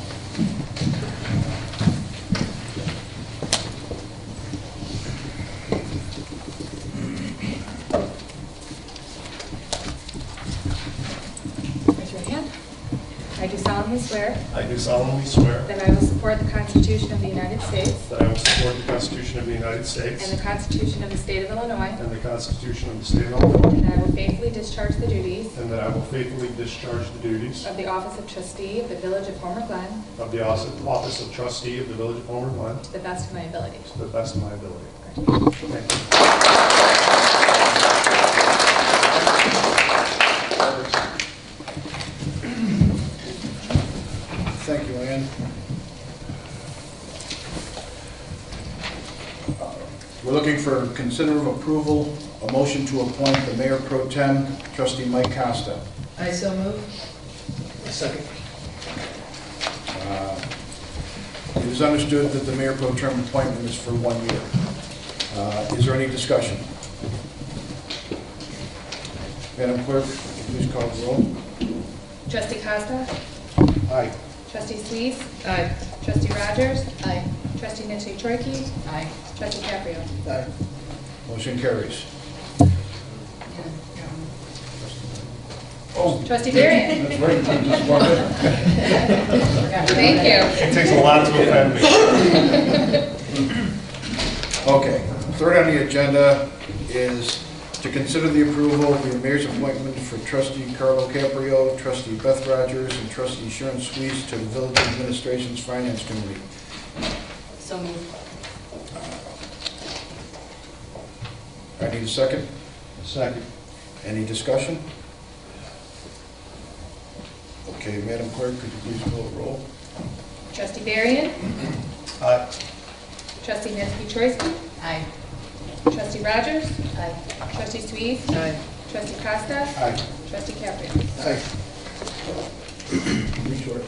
Raise your hand. I do solemnly swear
I do solemnly swear
that I will support the Constitution of the United States
that I will support the Constitution of the United States
and the Constitution of the State of Illinois,
and the Constitution of the State of Illinois,
and that I will faithfully discharge the duties
and that I will faithfully discharge the duties
of the Office of Trustee of the Village of Homer Glen
of the office of Trustee of the Village of Homer Glen
to the best of my ability.
to the best of my ability. Thank you.
Thank you, Ann. We're looking for considerable approval, a motion to appoint the Mayor Pro Tem, Trustee Mike Costa.
I so move.
Second. It is understood that the Mayor Pro Tem appointment is for 1 year. Is there any discussion? Madam Clerk, please call the roll.
Trustee Costa?
Aye.
Trustee Swees?
Aye.
Trustee Rogers?
Aye.
Trustee Neitzke-Troike?
Aye.
Trustee Caprio?
Aye. Motion carries. Oh,
Trustee Burian?
that's right. You just walked in.
Thank you.
It takes a lot to offend me.
Okay, third on the agenda is to consider the approval of the mayor's appointment for Trustee Carlo Caprio, Trustee Beth Rogers, and Trustee Sharon Sweets to the Village Administration's Finance Committee.
So moved.
I need a second.
Second.
Any discussion? Okay, Madam Clerk, could you please call the roll?
Trustee Burian?
Aye.
Trustee Neitzke-Troike?
Aye.
Trustee Rogers?
Aye.
Trustee Sweet?
Aye.
Trustee Costa?
Aye.
Trustee Caprio?
Aye. Be short.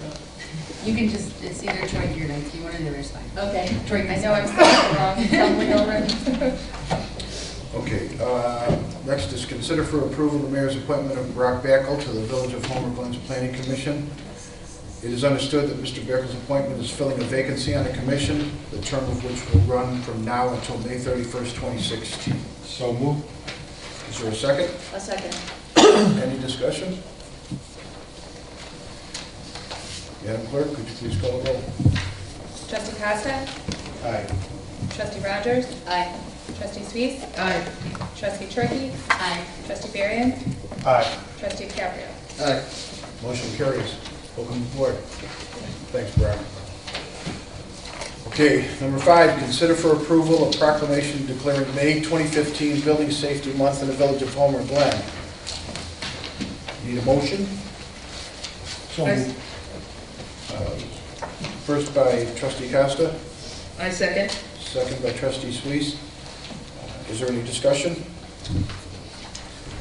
You can just, it's either Troike or Neitzke, one or the other is fine.
Okay.
Troike,
I know I'm stumbling over it.
Okay, next is consider for approval the mayor's appointment of Brock Backel to the Village of Homer Glen's Planning Commission. It is understood that Mr. Backel's appointment is filling a vacancy on the commission, the term of which will run from now until May 31st, 2016.
So moved.
Is there a second?
A second.
Any discussion? Madam Clerk, could you please call the roll?
Trustee Costa?
Aye.
Trustee Rogers?
Aye.
Trustee Sweet?
Aye.
Trustee Troike?
Aye.
Trustee Burian?
Aye.
Trustee Caprio?
Aye. Motion carries. Welcome aboard. Thanks, Brian. Okay, number 5, consider for approval a proclamation declaring May 2015 Building Safety Month in the Village of Homer Glen. Need a motion?
So moved.
First by Trustee Costa,
I second.
second by Trustee Sweets. Is there any discussion?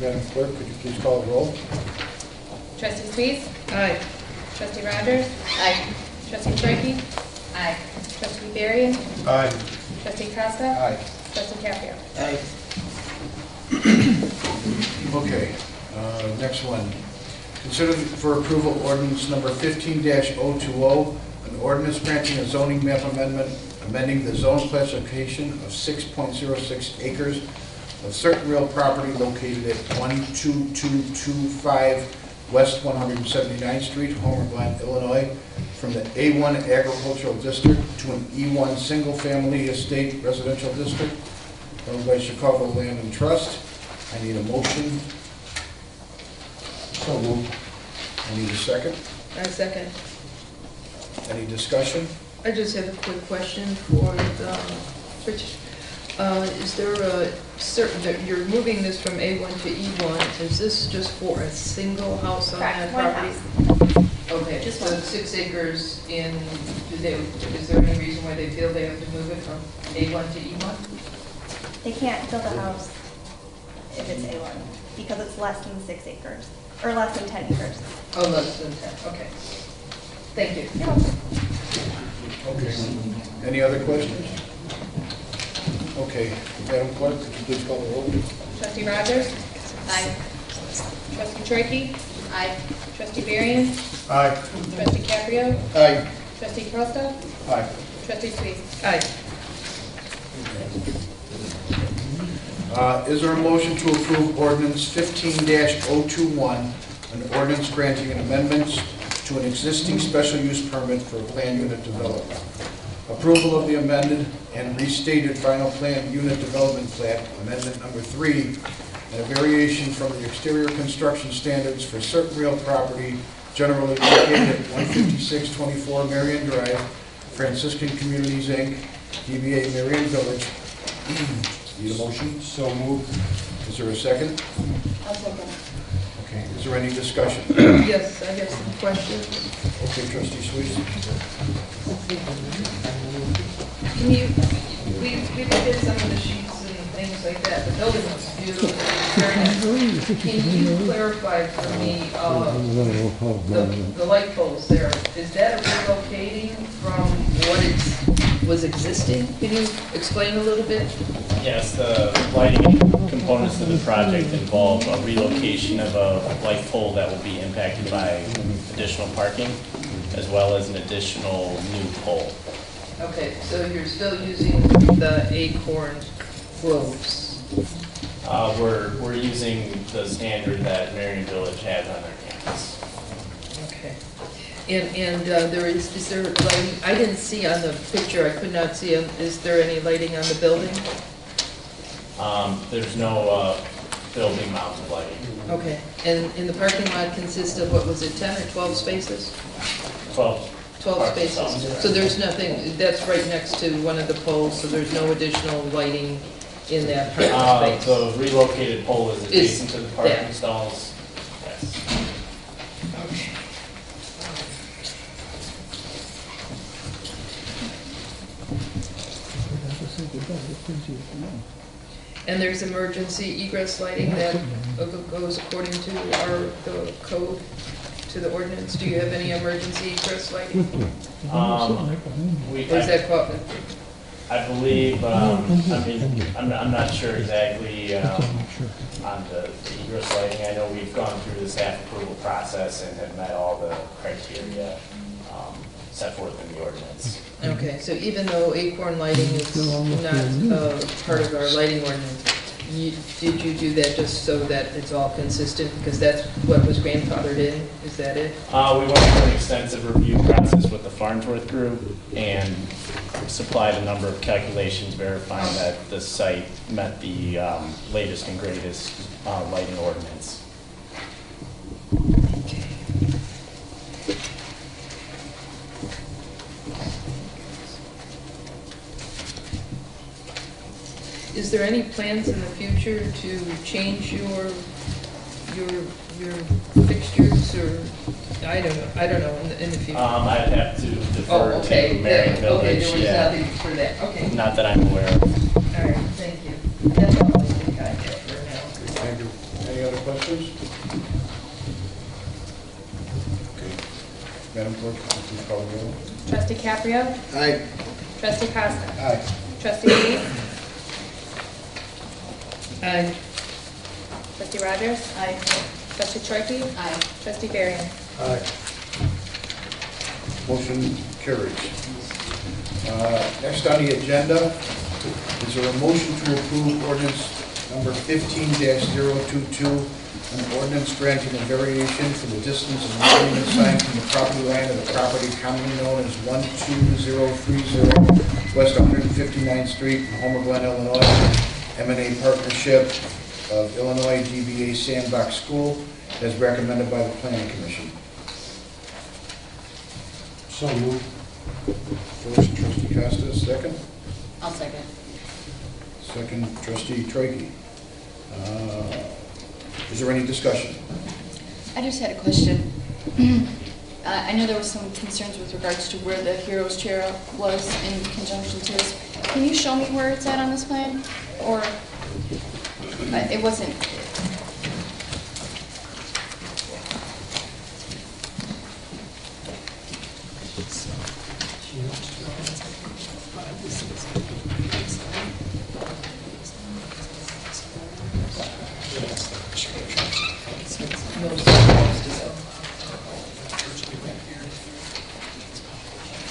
Madam Clerk, could you please call the roll?
Trustee Sweet?
Aye.
Trustee Rogers?
Aye.
Trustee Troike?
Aye.
Trustee Burian?
Aye.
Trustee Costa?
Aye.
Trustee Caprio?
Aye. Okay, next one. Consider for approval ordinance number 15-020, an ordinance granting a zoning map amendment, amending the zone classification of 6.06 acres of certain real property located at 12225 West 179th Street, Homer Glen, Illinois, from the A1 Agricultural District to an E1 Single Family Estate Residential District, owned by Chicago Land and Trust. I need a motion.
So moved.
I need a second.
I second.
Any discussion?
I just have a quick question for Rich. Is there a certain, you're moving this from A1 to E1, is this just for a single house on that
Correct, one
property?
house.
Okay,
Just
so
one.
6 acres in, is there any reason why they feel they have to move it from A1 to E1?
They can't build a house if it's A1, because it's less than 6 acres, or less than 10 acres.
Oh, less than 10, okay. Thank you.
Okay. Any other questions? Okay, Madam Clerk, could you please call the roll?
Trustee Rogers? Aye. Trustee Troike? Aye. Trustee Burian?
Aye.
Trustee Caprio?
Aye.
Trustee Crosta?
Aye.
Trustee Sweet?
Aye.
Is there a motion to approve ordinance 15-021, an ordinance granting an amendment to an existing special use permit for a plan unit development? Approval of the amended and restated final plan unit development plat, amendment number 3, and a variation from the exterior construction standards for certain real property generally located at 15624 Marion Drive, Franciscan Communities, Inc., DBA Marion Village. Need a motion? So moved. Is there a second?
I'll second.
Okay, is there any discussion?
Yes, I have some questions.
Okay, Trustee Sweet.
Can you, we looked at some of the sheets and things like that, the building looks beautiful, very nice. Can you clarify for me, the light poles there, is that relocating from what was existing? Can you explain a little bit?
Yes, the lighting components of the project involve a relocation of a light pole that will be impacted by additional parking, as well as an additional new pole.
Okay, so you're still using the acorn globes?
We're using the standard that Marion Village has on their campus.
Okay. And is there lighting, I didn't see on the picture, I could not see, is there any lighting on the building?
There's no building mounted lighting.
Okay, and the parking lot consists of, what was it, 10 or 12 spaces?
12
spaces. So there's nothing, that's right next to one of the poles, so there's no additional lighting in that parking space?
The relocated pole is adjacent to the parking stalls. Yes.
Okay. And there's emergency egress lighting that goes according to the code, to the ordinance. Do you have any emergency egress lighting? Or is that called?
I believe, I'm not sure exactly on the egress lighting. I know we've gone through the staff approval process and have met all the criteria set forth in the ordinance.
Okay, so even though acorn lighting is not part of our lighting ordinance, did you do that just so that it's all consistent? Because that's what was grandfathered in, is that it?
We went through an extensive review process with the Farnsworth Group and supplied a number of calculations verifying that the site met the latest and greatest lighting ordinance.
Is there any plans in the future to change your fixtures, or I don't know in the future?
I'd have to defer to Marion Village.
Okay, there was nothing for that. Okay.
Not that I'm aware of.
All right, thank you. That's all I think I have for now.
Thank you. Any other questions? Okay. Madam Clerk, please call the roll.
Trustee Caprio?
Aye.
Trustee Costa?
Aye.
Trustee Sweet?
Aye.
Trustee Rogers? Aye. Trustee Troike? Aye. Trustee Burian?
Aye. Motion carries. Next on the agenda, is there a motion to approve ordinance number 15-022, an ordinance granting a variation for the distance of the monument sign from the property line of the property commonly known as 12030 West 159th Street in Homer Glen, Illinois, M&A Partnership of Illinois DBA Sandbox School, as recommended by the Planning Commission. So moved. First, Trustee Costa, second.
I'll second.
Second, Trustee Troike. Is there any discussion?
I just had a question. I know there was some concerns with regards to where the Heroes Chair was in conjunction to this. Can you show me where it's at on this plan? Or it wasn't.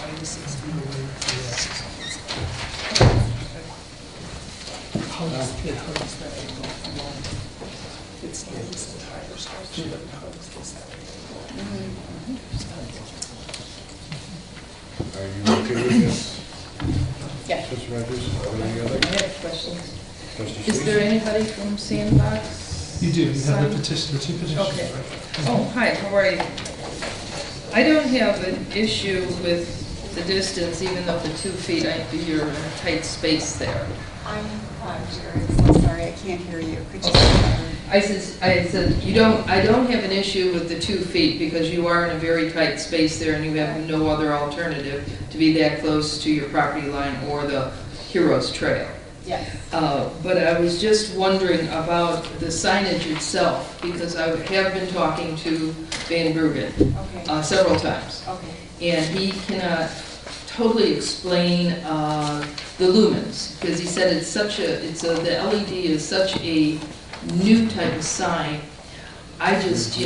5 to 6 feet away. It hugs that angle along. It's the entire structure that hugs this
Are you okay with this?
Yeah.
Trustee Rogers, are there any other?
I have questions.
Trustee
Is there anybody from Sandbox?
You do, you have
Sign?
the petition, the two petitions.
Okay.
right?
Oh, hi, how are you? I don't have an issue with the distance, even though the 2 feet, you're in a tight space there.
I'm Jerry, so sorry, I can't hear you. Could you say that?
I said, I don't have an issue with the 2 feet because you are in a very tight space there and you have no other alternative to be that close to your property line or the Heroes Trail.
Yes.
But I was just wondering about the signage itself because I have been talking to Van Bruggen several times.
Okay.
And he cannot totally explain the lumens because he said the LED is such a new type of sign. I just,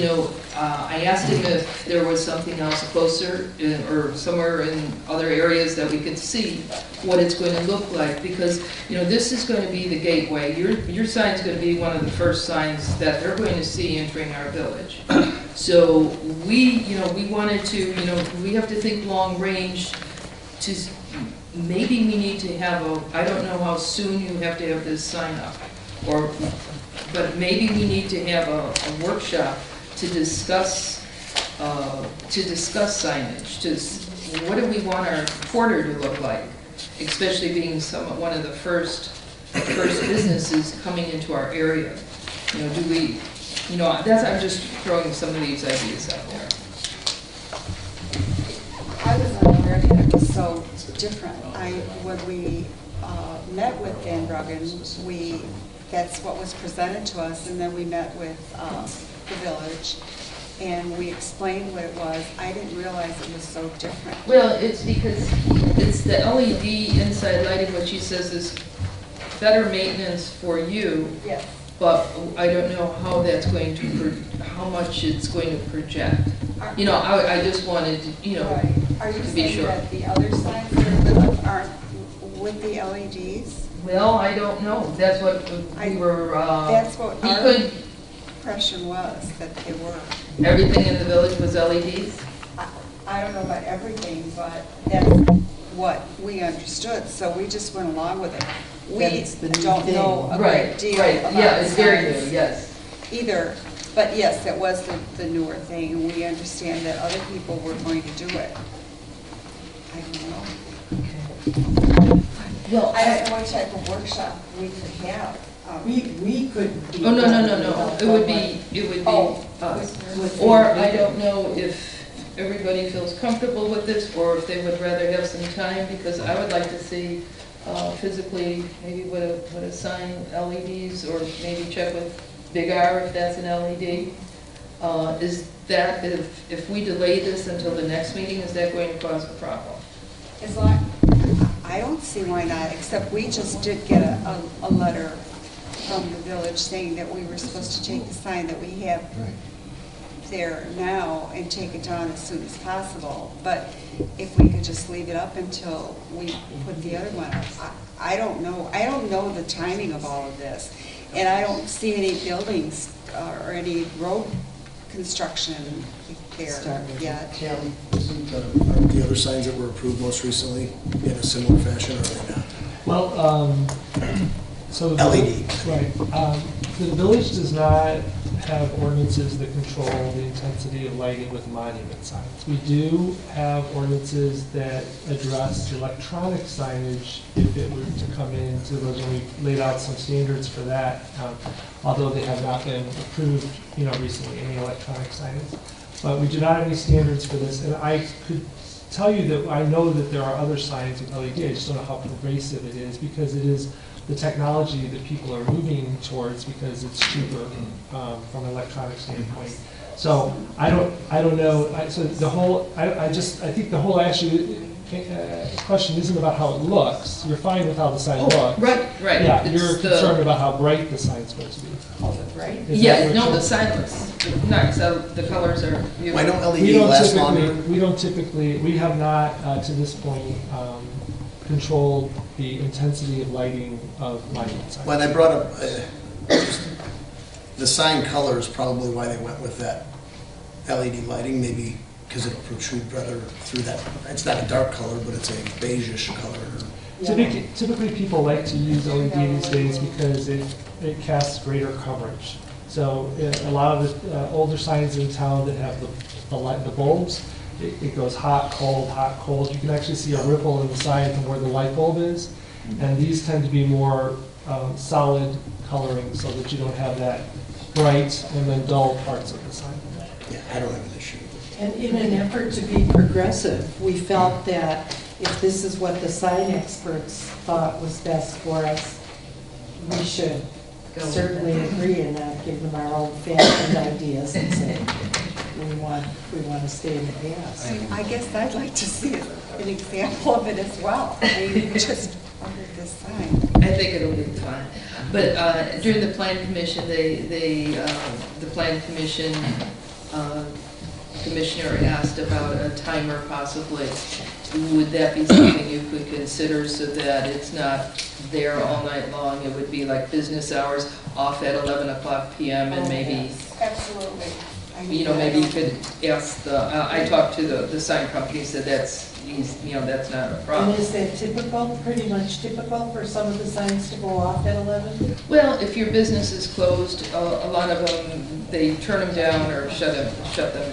I asked him if there was something else closer or somewhere in other areas that we could see what it's going to look like because, this is going to be the gateway. Your sign's going to be one of the first signs that they're going to see entering our village. So we wanted to, we have to think long range to, maybe we need to have I don't know how soon you have to have this sign up but maybe we need to have a workshop to discuss signage. What do we want our quarter to look like, especially being one of the first businesses coming into our area. I'm just throwing some of these ideas out there.
I was unaware that it was so different. When we met with Van Bruggen, that's what was presented to us, and then we met with the village, and we explained what it was. I didn't realize it was so different.
Well, it's because it's the LED inside lighting, which he says is better maintenance for you.
Yes.
But I don't know how that's going to, how much it's going to project. I just wanted to,
Right. Are you
to be
saying
sure.
that the other signs that are lit up aren't with the LEDs?
Well, I don't know. That's what we were.
That's what
he
our
could.
impression was, that they were.
Everything in the village was LEDs.
I don't know about everything, but that's what we understood. So we just went along with it. We don't know a great deal about
Yeah, it's very
signs
new. Yes.
either. But yes, it was the newer thing, and we understand that other people were going to do it. I don't know.
Well,
I don't know what type of workshop we could have.
We could be.
Oh, no. It would be us. Or I don't know if everybody feels comfortable with this, or if they would rather have some time, because I would like to see physically, maybe with a sign, LEDs, or maybe check with Big R if that's an LED. Is that, if we delay this until the next meeting, is that going to cause a problem?
As long, I don't see why not, except we just did get a letter from the village saying that we were supposed to take the sign that we have there now and take it down as soon as possible. But if we could just leave it up until we put the other one up. I don't know. I don't know the timing of all of this. And I don't see any buildings or any road construction there yet.
Isn't the other signs that were approved most recently in a similar fashion, or are they not?
Well, so the
LED.
Right. The village does not have ordinances that control the intensity of lighting with monument signs. We do have ordinances that address electronic signage if it were to come into those, and we've laid out some standards for that, although they have not been approved, recently, any electronic signage. But we do not have any standards for this, and I could tell you that I know that there are other signs with LED. I just don't know how pervasive it is, because it is the technology that people are moving towards, because it's cheaper from an electronic standpoint. So I don't know. I think the whole question isn't about how it looks. You're fine with how the sign looks.
Right.
Yeah,
It's
you're concerned about how bright the sign's supposed to be.
right?
Yeah, no, the sign looks nice, so the colors are beautiful.
Why don't
We
LED
don't
last
typically,
longer?
we don't typically, we have not, to this point, controlled the intensity of lighting of monument signs.
When I brought up, the sign color is probably why they went with that LED lighting, maybe because it'll protrude better through that. It's not a dark color, but it's a beigeish color.
Typically, people like to use LED these days because it casts greater coverage. So a lot of the older signs in town that have the bulbs, it goes hot, cold, hot, cold. You can actually see a ripple in the sign from where the light bulb is. And these tend to be more solid coloring so that you don't have that bright and then dull parts of the sign.
Yeah, I don't have an issue.
And in an effort to be progressive, we felt that if this is what the sign experts thought was best for us, we should certainly agree and not give them our own fashioned ideas and say, we want to stay in the past.
I guess I'd like to see an example of it as well. I mean, just under this sign.
I think it'll be fun. But during the plan commission, the plan commission commissioner asked about a timer possibly. Would that be something you could consider so that it's not there all night long? It would be like business hours off at 11 o'clock p.m. and maybe,
Absolutely.
maybe you could ask I talked to the sign company, said that's not a problem.
And is that typical, pretty much typical for some of the signs to go off at 11?
Well, if your business is closed, a lot of them, they turn them down or shut them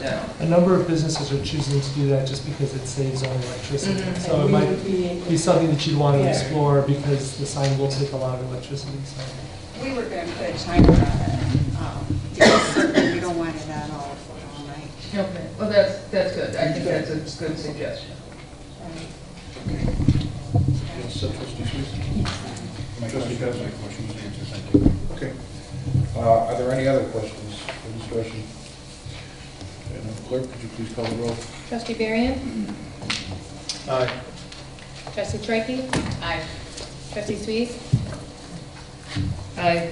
down.
A number of businesses are choosing to do that just because it saves on electricity.
Mhm.
So it might be something that you'd want to explore because the sign will take a lot of electricity. So.
We were going to put a timer on it. Because we don't want it on all night.
Okay, well, that's good. I think that's a good suggestion.
Yes, Trustee Sweet? Trustee Costa? My question was answered, thank you. Okay. Are there any other questions for discussion? Clerk, could you please call the roll?
Trustee Burian?
Aye.
Trustee Troike?
Aye.
Trustee Sweet?
Aye.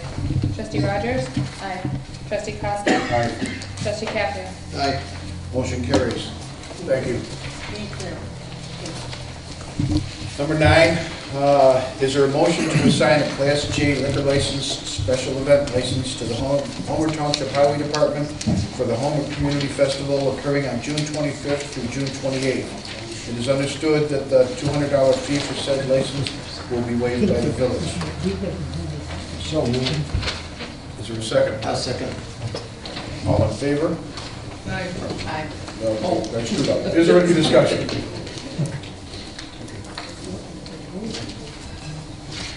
Trustee Rogers?
Aye.
Trustee Costa?
Aye.
Trustee Caprio?
Aye.
Motion carries. Thank you.
Thank you.
Number 9, is there a motion to assign a Class J liquor license, special event license to the Homer Township Highway Department for the Homer Community Festival occurring on June 25th through June 28th? It is understood that the $200 fee for said license will be waived by the village.
So moved.
Is there a second?
I'll second.
All in favor?
Aye.
Aye.
No, that's screwed up. Is there any discussion?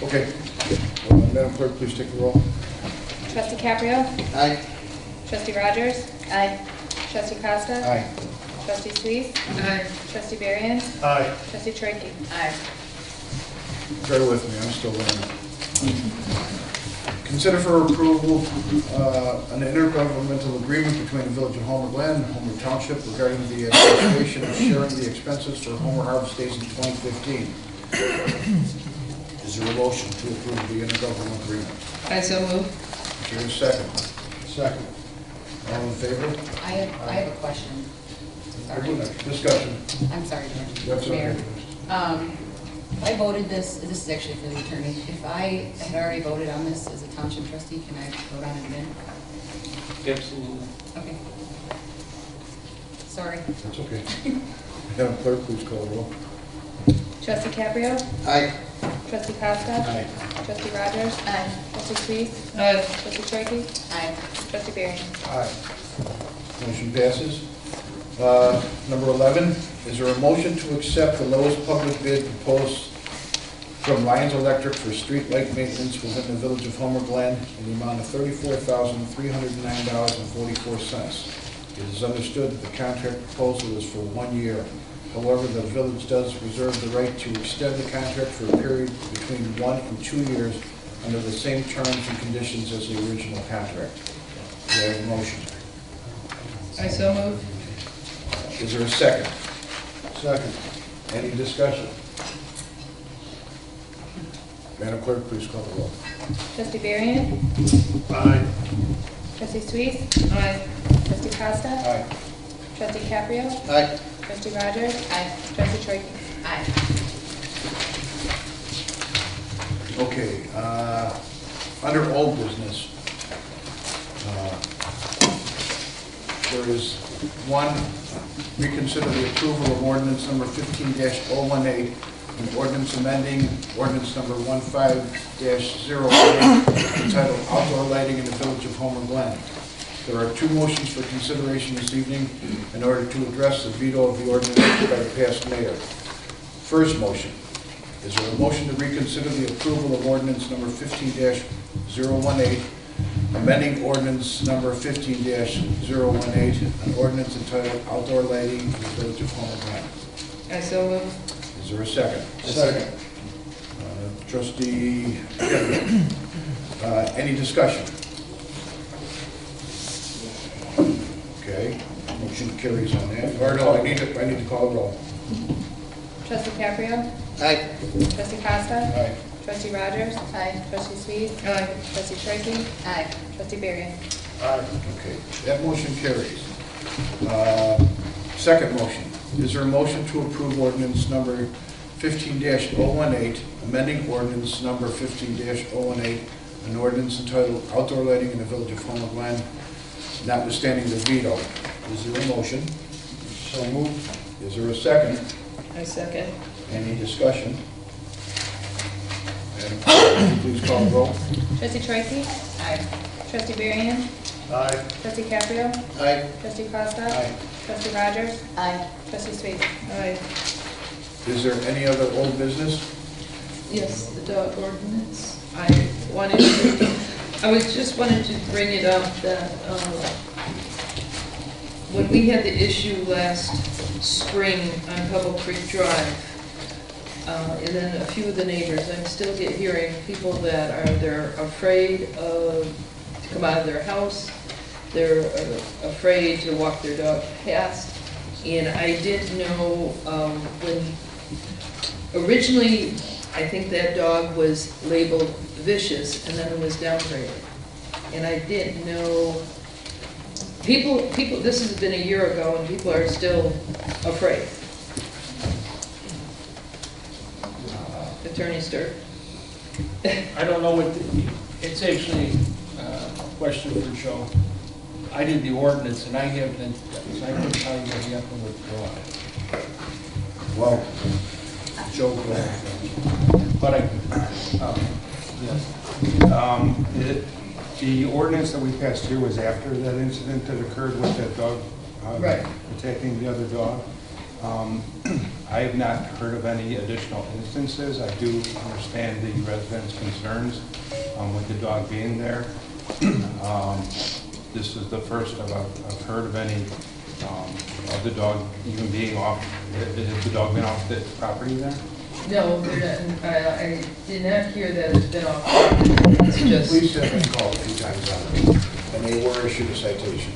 Okay. Madam Clerk, please take the roll.
Trustee Caprio?
Aye.
Trustee Rogers?
Aye.
Trustee Costa?
Aye.
Trustee Sweet?
Aye.
Trustee Burian?
Aye.
Trustee Troike?
Aye.
Bear with me, I'm still learning. Consider for approval an intergovernmental agreement between the Village of Homer Glen and Homer Township regarding the administration of sharing the expenses for Homer Harvest Days in 2015. Is there a motion to approve the intergovernmental agreement?
I so move.
Is there a second? Second. All in favor?
I have a question. Sorry.
Discussion.
I'm sorry,
That's
Mayor.
okay.
If I voted this is actually for the attorney. If I had already voted on this as a township trustee, can I vote on it again?
Absolutely.
Okay. Sorry.
That's okay. Madam Clerk, please call the roll.
Trustee Caprio?
Aye.
Trustee Costa?
Aye.
Trustee Rogers?
Aye.
Trustee Sweet?
Aye.
Trustee Troike?
Aye.
Trustee Burian?
Aye. Motion passes. Number 11, is there a motion to accept the lowest public bid proposed from Lions Electric for street light maintenance within the Village of Homer Glen in the amount of $34,309.44? It is understood that the contract proposal is for 1 year. However, the village does reserve the right to extend the contract for a period between 1 and 2 years under the same terms and conditions as the original contract. Do I have a motion?
I so move.
Is there a second? Second. Any discussion? Madam Clerk, please call the roll.
Trustee Burian?
Aye.
Trustee Sweet? Aye. Trustee Costa?
Aye.
Trustee Caprio?
Aye.
Trustee Rogers? Aye. Trustee Troike?
Aye.
Okay, under old business, there is one, reconsider the approval of ordinance number 15-018, an ordinance amending ordinance number 15-08 entitled Outdoor Lighting in the Village of Homer Glen. There are two motions for consideration this evening in order to address the veto of the ordinance by the past mayor. First motion. Is there a motion to reconsider the approval of ordinance number 15-018, amending ordinance number 15-018, an ordinance entitled Outdoor Lighting in the Village of Homer Glen?
I so move.
Is there a second?
Second.
Trustee, any discussion? Okay, motion carries on that. Or no, I need to call a roll.
Trustee Caprio?
Aye.
Trustee Costa?
Aye.
Trustee Rogers? Aye. Trustee Sweet?
Aye.
Trustee Troike? Aye. Trustee Burian?
Aye. Okay, that motion carries. Second motion. Is there a motion to approve ordinance number 15-018, amending ordinance number 15-018, an ordinance entitled Outdoor Lighting in the Village of Homer Glen, notwithstanding the veto? Is there a motion? So moved. Is there a second?
I second.
Any discussion? Madam Clerk, please call the roll.
Trustee Troike? Aye. Trustee Burian?
Aye.
Trustee Caprio?
Aye.
Trustee Costa?
Aye.
Trustee Rogers? Aye. Trustee Sweet?
Aye.
Is there any other old business?
Yes, the dog ordinance. I just wanted to bring it up that when we had the issue last spring on Pebble Creek Drive, and then a few of the neighbors, I'm still hearing people that they're afraid to come out of their house. They're afraid to walk their dog past. And I didn't know when originally, I think that dog was labeled vicious and then it was downgraded. And I didn't know, people, this has been a year ago and people are still afraid. Attorney Sturr.
I don't know what, it's actually a question for Joe. I did the ordinance and I haven't, so I couldn't tell you what happened with
Well, Joe, go ahead.
But the ordinance that we passed here was after that incident that occurred with that dog
Right.
attacking the other dog. I have not heard of any additional instances. I do understand the residents' concerns with the dog being there. This is the first I've heard of any of the dog even being off. Has the dog been off the property there?
No, I did not hear that it's been off. It's just.
Police have been called a few times on it, and they were issued a citation.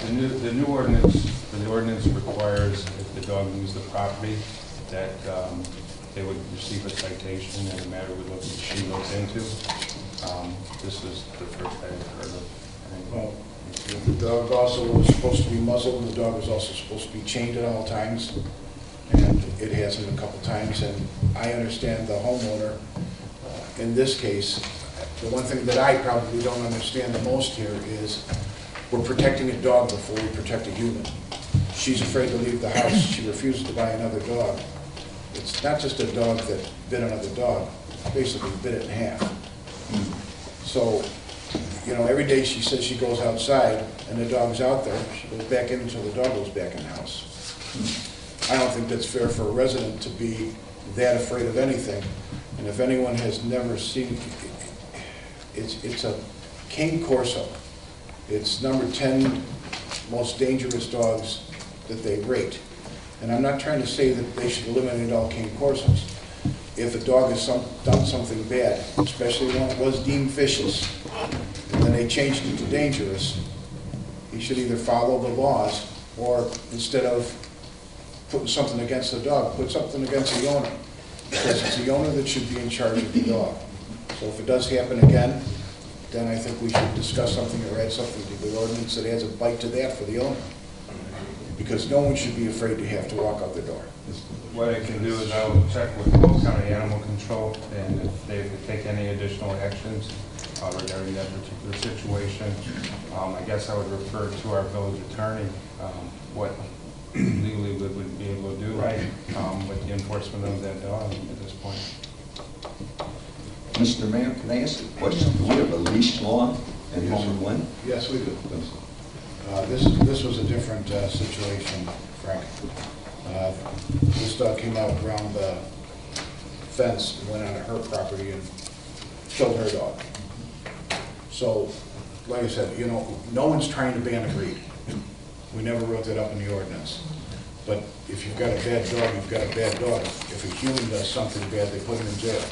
The new ordinance, the ordinance requires if the dog leaves the property, that they would receive a citation and the matter would she looked into. This is the first I've heard of.
Well, the dog also was supposed to be muzzled, and the dog was also supposed to be chained at all times, and it hasn't a couple times, and I understand the homeowner. In this case, the one thing that I probably don't understand the most here is we're protecting a dog before we protect a human. She's afraid to leave the house. She refuses to buy another dog. It's not just a dog that bit another dog, basically bit it in half. So, you know, every day she says she goes outside and the dog's out there, she goes back in until the dog goes back in the house. I don't think that's fair for a resident to be that afraid of anything. And if anyone has never seen, it's a King Corso. It's number 10 most dangerous dogs that they rate. And I'm not trying to say that they should eliminate all King Corsos. If a dog has done something bad, especially when it was deemed vicious, and then they changed it to dangerous, he should either follow the laws or instead of putting something against the dog, put something against the owner. Because it's the owner that should be in charge of the dog. So if it does happen again, then I think we should discuss something or add something to the ordinance that adds a bite to that for the owner. Because no one should be afraid to have to walk out the door.
What I can do is I will check with Will County Animal Control, and if they would take any additional actions regarding that particular situation, I guess I would refer to our village attorney, what legally we would be able to do with the enforcement of that dog at this point.
Mr. Mayor, can I ask a question? Do we have a leash law at home in Glen?
Yes, we do. This was a different situation, Frank. This dog came out around the fence, went onto her property and killed her dog. So, like I said, no one's trying to ban a breed. We never wrote that up in the ordinance. But if you've got a bad dog, you've got a bad dog. If a human does something bad, they put him in jail.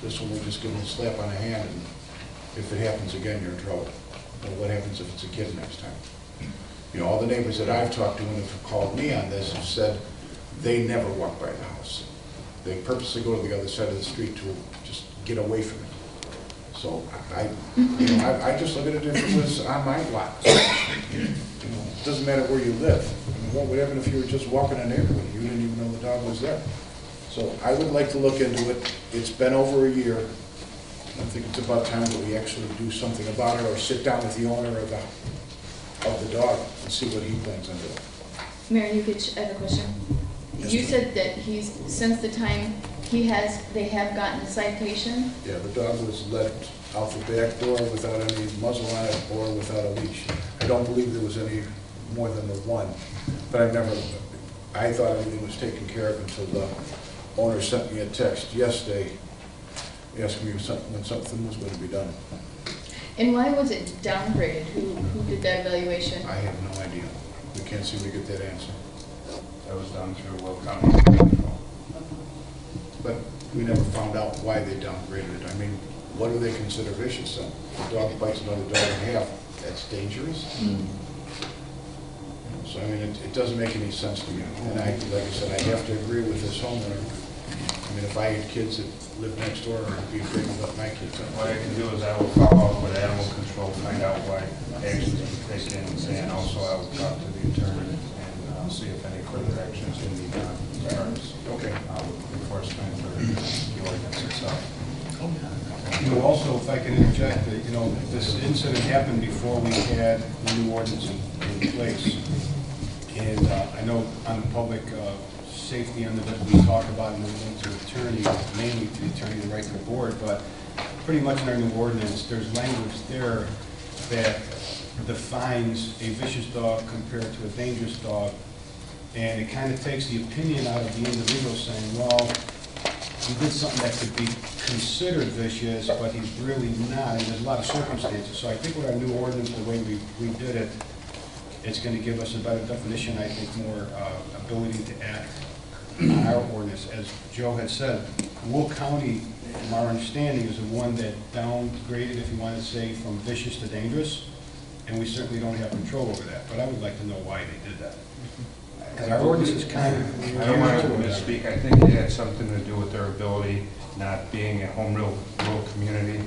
This one, we just give him a slap on the hand, and if it happens again, you're in trouble. Well, what happens if it's a kid next time? All the neighbors that I've talked to and have called me on this have said they never walk by the house. They purposely go to the other side of the street to just get away from it. So I just look at it if it was on my lot. It doesn't matter where you live. What would happen if you were just walking a neighborhood? You didn't even know the dog was there. So I would like to look into it. It's been over a year. I think it's about time that we actually do something about it, or sit down with the owner of the dog and see what he plans on doing.
Mayor Yukich, I have a question. You said that since the time they have gotten a citation?
Yeah, the dog was let out the back door without any muzzle on it or without a leash. I don't believe there was any more than the one, but I thought everything was taken care of until the owner sent me a text yesterday asking me when something was going to be done.
And why was it downgraded? Who did that evaluation?
I have no idea. We can't seem to get that answer.
That was done through Will County Animal Control.
But we never found out why they downgraded it. I mean, what do they consider vicious then? If a dog bites another dog in half, that's dangerous? So, I mean, it doesn't make any sense to me. And like I said, I have to agree with this homeowner. I mean, if I had kids that lived next door, I'd be afraid to let my kids out.
What I can do is I will follow up with Animal Control, find out why actions were taken, and also I will talk to the attorney and see if any further actions can be done as far as enforcement or the ordinance itself.
Also, if I can interject, this incident happened before we had the new ordinance in place. And I know on the public safety end of it, we talk about, and we went to the attorney, mainly to the attorney and right to the board, but pretty much in our new ordinance, there's language there that defines a vicious dog compared to a dangerous dog. And it kind of takes the opinion out of the individual saying, well, he did something that could be considered vicious, but he's really not, and there's a lot of circumstances. So I think with our new ordinance, the way we did it, it's going to give us a better definition, I think more ability to act on our ordinance. As Joe had said, Will County, from our understanding, is the one that downgraded, if you want to say, from vicious to dangerous, and we certainly don't have control over that. But I would like to know why they did that. Because our ordinance is kind of...
I don't want to misspeak. I think it had something to do with their ability not being a home rural community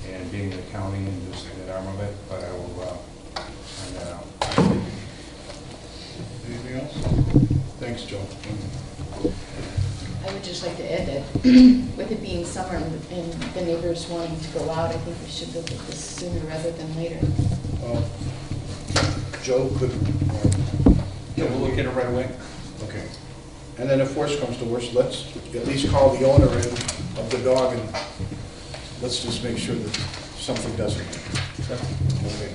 and being the county and just that arm of it, but I will find that out.
Anything else? Thanks, Joe.
I would just like to add that with it being summer and the neighbors wanting to go out, I think we should look at this sooner rather than later.
Well, Joe could...
Yeah, we'll look at it right away.
Okay. And then if worse comes to worse, let's at least call the owner in of the dog and let's just make sure that something doesn't happen. Okay.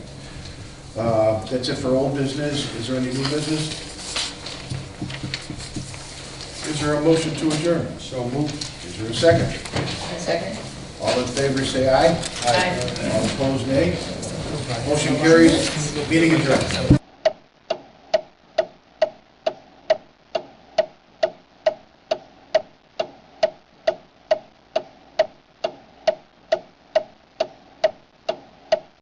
That's it for old business. Is there any new business? Is there a motion to adjourn? So moved. Is there a second?
Second.
All in favor say aye.
Aye.
All opposed nay. Motion carries. Meeting adjourned.